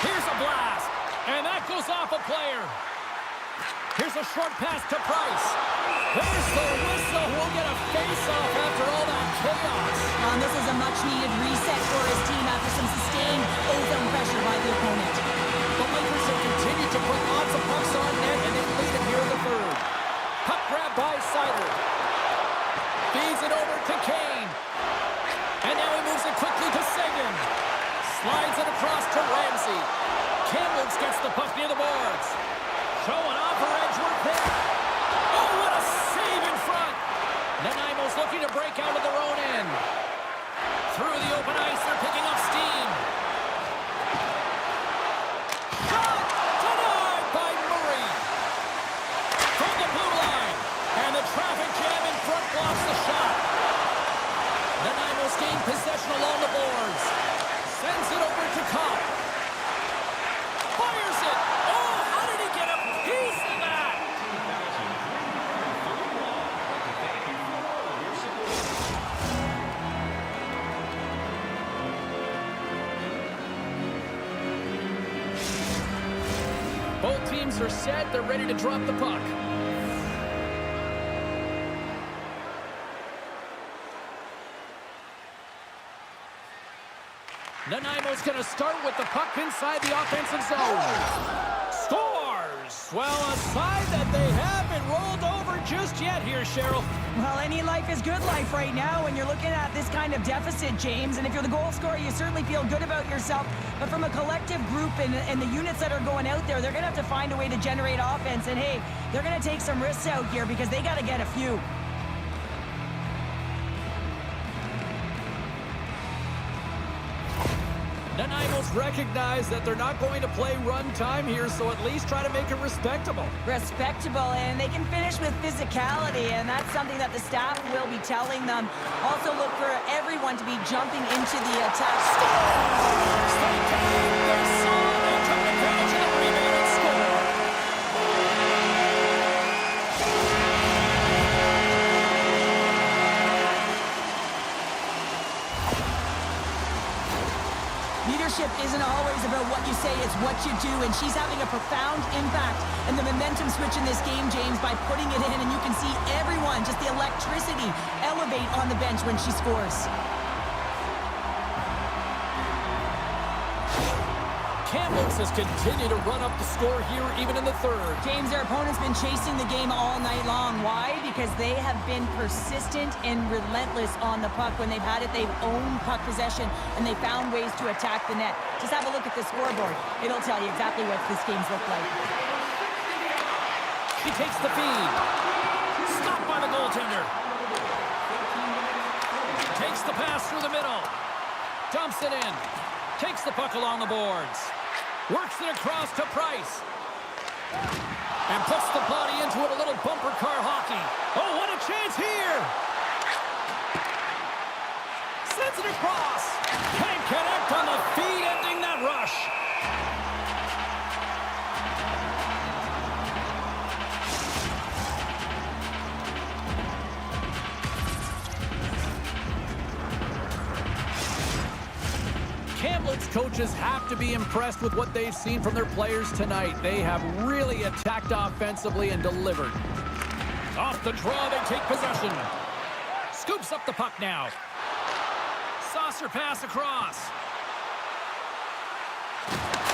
Here's a blast. And that goes off a player. Here's a short pass to Price. There's the whistle. We'll get a face-off after all that chaos. This is a much-needed reset for his team after some sustained ozone pressure by the opponent. The Lakers have continued to put lots of pucks on net, and they lead it here in the third. Puck grab by Sider. Feeds it over to Kane. And now he moves it quickly to Sagan. Slides it across to Ramsey. Kamloops gets the puck near the boards. Showing off her edge work there. Oh, what a save in front. Nanaimo's looking to break out of their own end. Through the open ice, they're picking up steam. Shot denied by Murray. From the blue line. And the traffic jam in front blocks the shot. Nanaimo's gained possession along the boards. Sends it over to Cobb. Fires it. Oh, how did he get a piece of that? Both teams are set. They're ready to drop the puck. Nanaimo's going to start with the puck inside the offensive zone. Scores! Well, a side that they haven't rolled over just yet. get here, Cheryl? Well, any life is good life right now when you're looking at this kind of deficit, James. And if you're the goal scorer, you certainly feel good about yourself. But from a collective group and the units that are going out there, they're going to have to find a way to generate offense. And, hey, they're going to take some risks out here because they got to get a few. Nanaimo's recognize that they're not going to play run time here, so at least try to make it respectable. Respectable, and they can finish with physicality, and that's something that the staff will be telling them. Also look for everyone to be jumping into the attack. Stay tight. There's Son. They took advantage of the rebound and score. Leadership isn't always about what you say, it's what you do, and she's having a profound impact. And the momentum switch in this game, James, by putting it in, and you can see everyone, just the electricity, elevate on the bench when she scores. Kamloops has continued to run up the score here even in the third. James, their opponent's been chasing the game all night long. Why? Because they have been persistent and relentless on the puck. When they've had it, they've owned puck possession, and they found ways to attack the net. Just have a look at the scoreboard. It'll tell you exactly what this game's looked like. She takes the feed. Stopped by the goaltender. Takes the pass through the middle. Dumps it in. Takes the puck along the boards. Works it across to Price. And puts the body into it, a little bumper car hockey. Oh, what a chance here! Sends it across. Can't connect on the feed, ending that rush. Kamloops coaches have to be impressed with what they've seen from their players tonight. They have really attacked offensively and delivered. Off the draw, they take possession. Scoops up the puck now. Saucer pass across.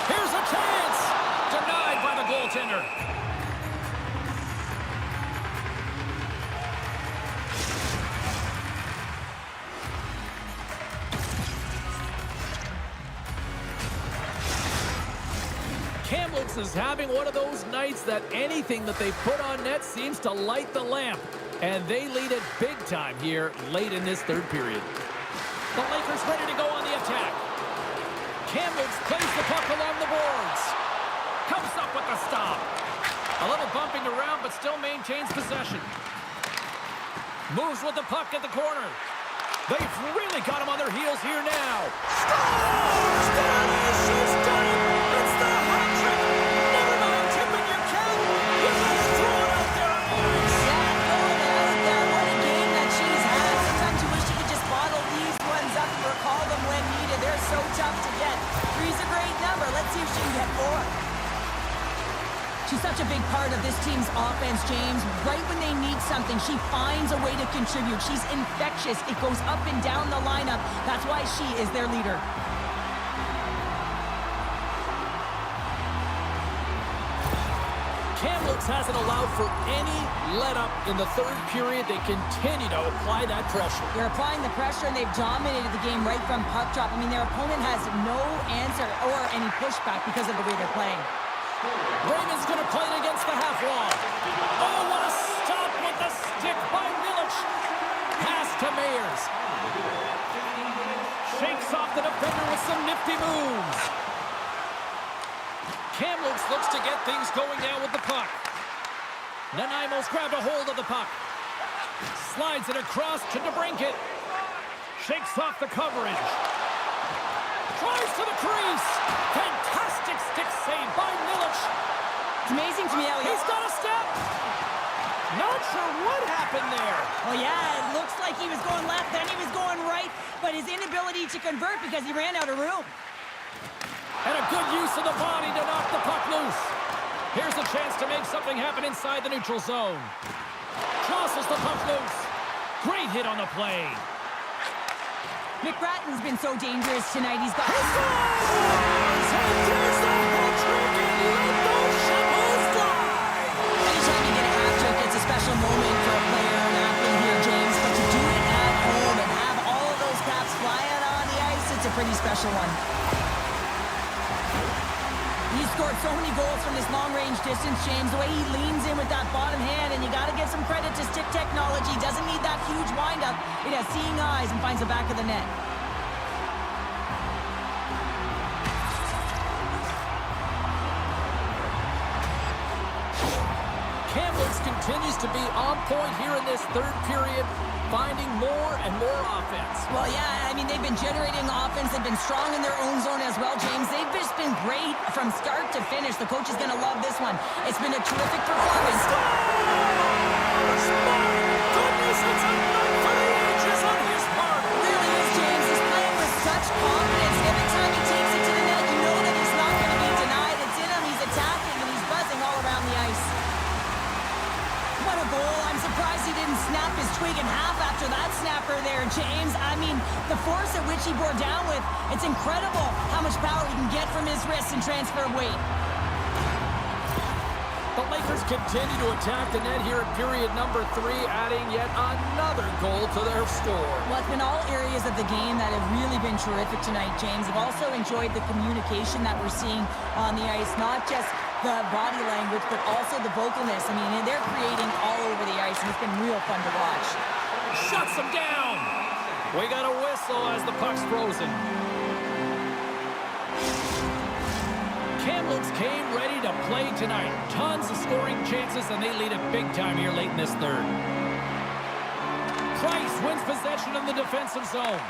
Here's a chance! Denied by the goaltender. Kamloops is having one of those nights that anything that they put on net seems to light the lamp. And they lead it big time here late in this third period. The Lakers ready to go on the attack. Kamloops plays the puck along the boards. Comes up with the stop. A little bumping around, but still maintains possession. Moves with the puck at the corner. They've really got him on their heels here now. Scores! There it is! She's done it! It's the hat trick! Never mind tipping your cap! You just throw it out there on ice! Yeah, throwing it out there. What a game that she's had. Sometimes you wish you could just bottle these ones up and recall them when needed. They're so tough to get. Three's a great number. Let's see if she can get four. She's such a big part of this team's offense, James. Right when they need something, she finds a way to contribute. She's infectious. It goes up and down the lineup. That's why she is their leader. Kamloops hasn't allowed for any let-up in the third period. They continue to apply that pressure. They're applying the pressure, and they've dominated the game right from puck drop. I mean, their opponent has no answer or any pushback because of the way they're playing. Raymond's going to play it against the half wall. Oh, what a stop with the stick by Milic. Pass to Mayers. Shakes off the defender with some nifty moves. Kamloops looks to get things going now with the puck. Nanaimo's grabbed a hold of the puck. Slides it across to DeBrincat. Shakes off the coverage. Tries to the crease. Fantastic stick save by Milic. It's amazing to me how He's got a step. Not sure what happened there. Well, yeah, it looks like he was going left, then he was going right, but his inability to convert because he ran out of room. And a good use of the body to knock the puck loose. Here's a chance to make something happen inside the neutral zone. Crosses the puck loose. Great hit on the play. McGrattan's been so dangerous tonight. He's got... He scores! And there's the hat trick, and let those shovels fly! Anytime you get a hat trick, it's a special moment for a special one. He scored so many goals from this long-range distance, James. The way he leans in with that bottom hand, and you got to give some credit to stick technology. Doesn't need that huge windup. It has seeing eyes and finds the back of the net. Kamloops continues to be on point here in this third period, finding more and more offense. Well, yeah, I mean, they've been generating offense. They've been strong in their own zone as well, James. They've just been great from start to finish. The coach is going to love this one. It's been a terrific performance. Goodness, it's a night for the ages on his part. It really is, James. He's playing with such confidence. Every time he takes it to the net, you know that he's not going to be denied. It's in him. He's attacking, and he's buzzing all around the ice. What a goal. I'm surprised he didn't snap his twig in half after that snapper there, James. I mean, the force at which he bore down with, it's incredible how much power he can get from his wrists and transfer of weight. The Lakers continue to attack the net here in period number 3, adding yet another goal to their score. Well, it's been all areas of the game that have really been terrific tonight, James. I've also enjoyed the communication that we're seeing on the ice, not just the body language, but also the vocalness. I mean, they're creating all over the ice, and it's been real fun to watch. Shuts him down. We got a whistle as the puck's frozen. Kamloops came ready to play tonight. Tons of scoring chances, and they lead it big time here late in this third. Price wins possession in the defensive zone.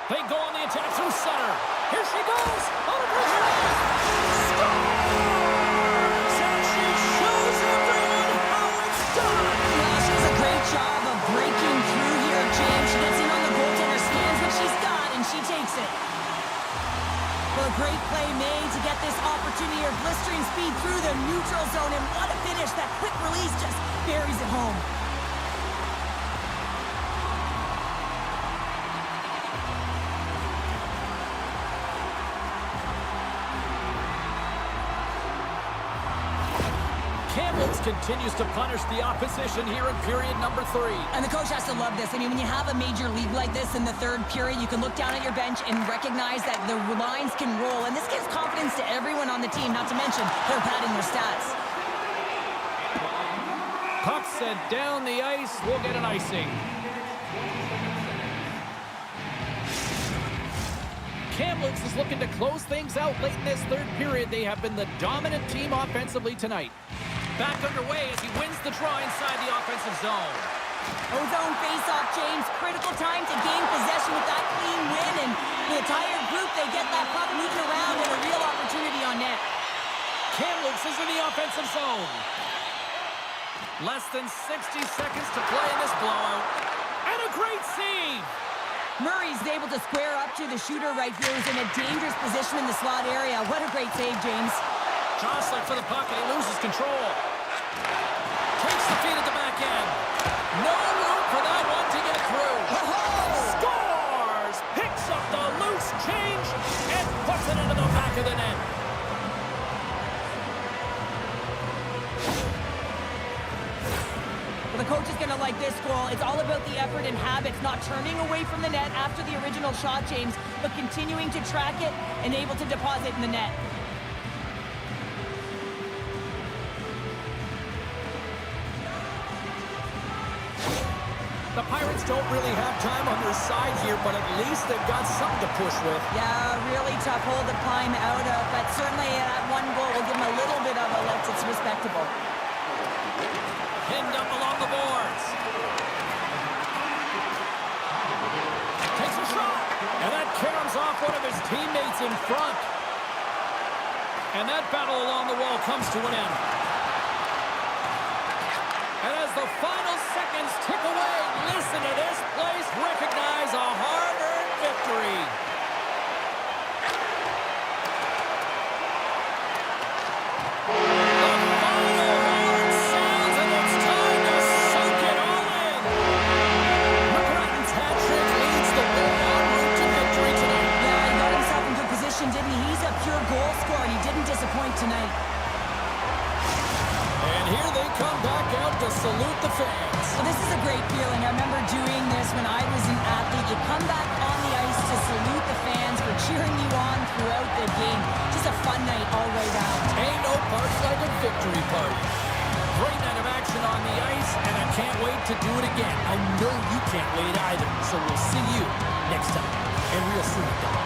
They go on the attack through center. Here she goes. On a bridge. Scores! And she shows everyone how it's done. Well, she does a great job of breaking through here, James. She gets in on the goaltender, scans what she's got, and she takes it. Well, a great play made to get this opportunity of blistering speed through the neutral zone, and what a finish. That quick release just buries it home. Kamloops continues to punish the opposition here in period number 3. And the coach has to love this. I mean, when you have a major lead like this in the third period, you can look down at your bench and recognize that the lines can roll. And this gives confidence to everyone on the team, not to mention they're padding their stats. Puck sent down the ice. We'll get an icing. Kamloops is looking to close things out late in this third period. They have been the dominant team offensively tonight. Back underway as he wins the draw inside the offensive zone. Ozone face-off, James. Critical time to gain possession with that clean win. And the entire group, they get that puck moving around and a real opportunity on net. Kamloops is in the offensive zone. Less than 60 seconds to play in this blowout. And a great save. Murray's able to square up to the shooter right here, who's in a dangerous position in the slot area. What a great save, James. Jostling for the puck, and he loses control. Takes the feed at the back end. No room for that one to get through. Scores! Picks up the loose change and puts it into the back of the net. Well, the coach is going to like this goal. It's all about the effort and habits, not turning away from the net after the original shot, James, but continuing to track it and able to deposit in the net. The Pirates don't really have time on their side here, but at least they've got something to push with. Yeah, really tough hole to climb out of, but certainly that one goal will give them a little bit of a lift. It's respectable. Pinned up along the boards. Takes a shot. And that caroms off one of his teammates in front. And that battle along the wall comes to an end. And as the final seconds tick away, listen to this place recognize a hard-earned victory. Tonight. And here they come back out to salute the fans. Well, this is a great feeling. I remember doing this when I was an athlete. You come back on the ice to salute the fans for cheering you on throughout the game. Just a fun night all the way down. Ain't no party like a victory party. Great night of action on the ice, and I can't wait to do it again. I know you can't wait either. So we'll see you next time. And real soon.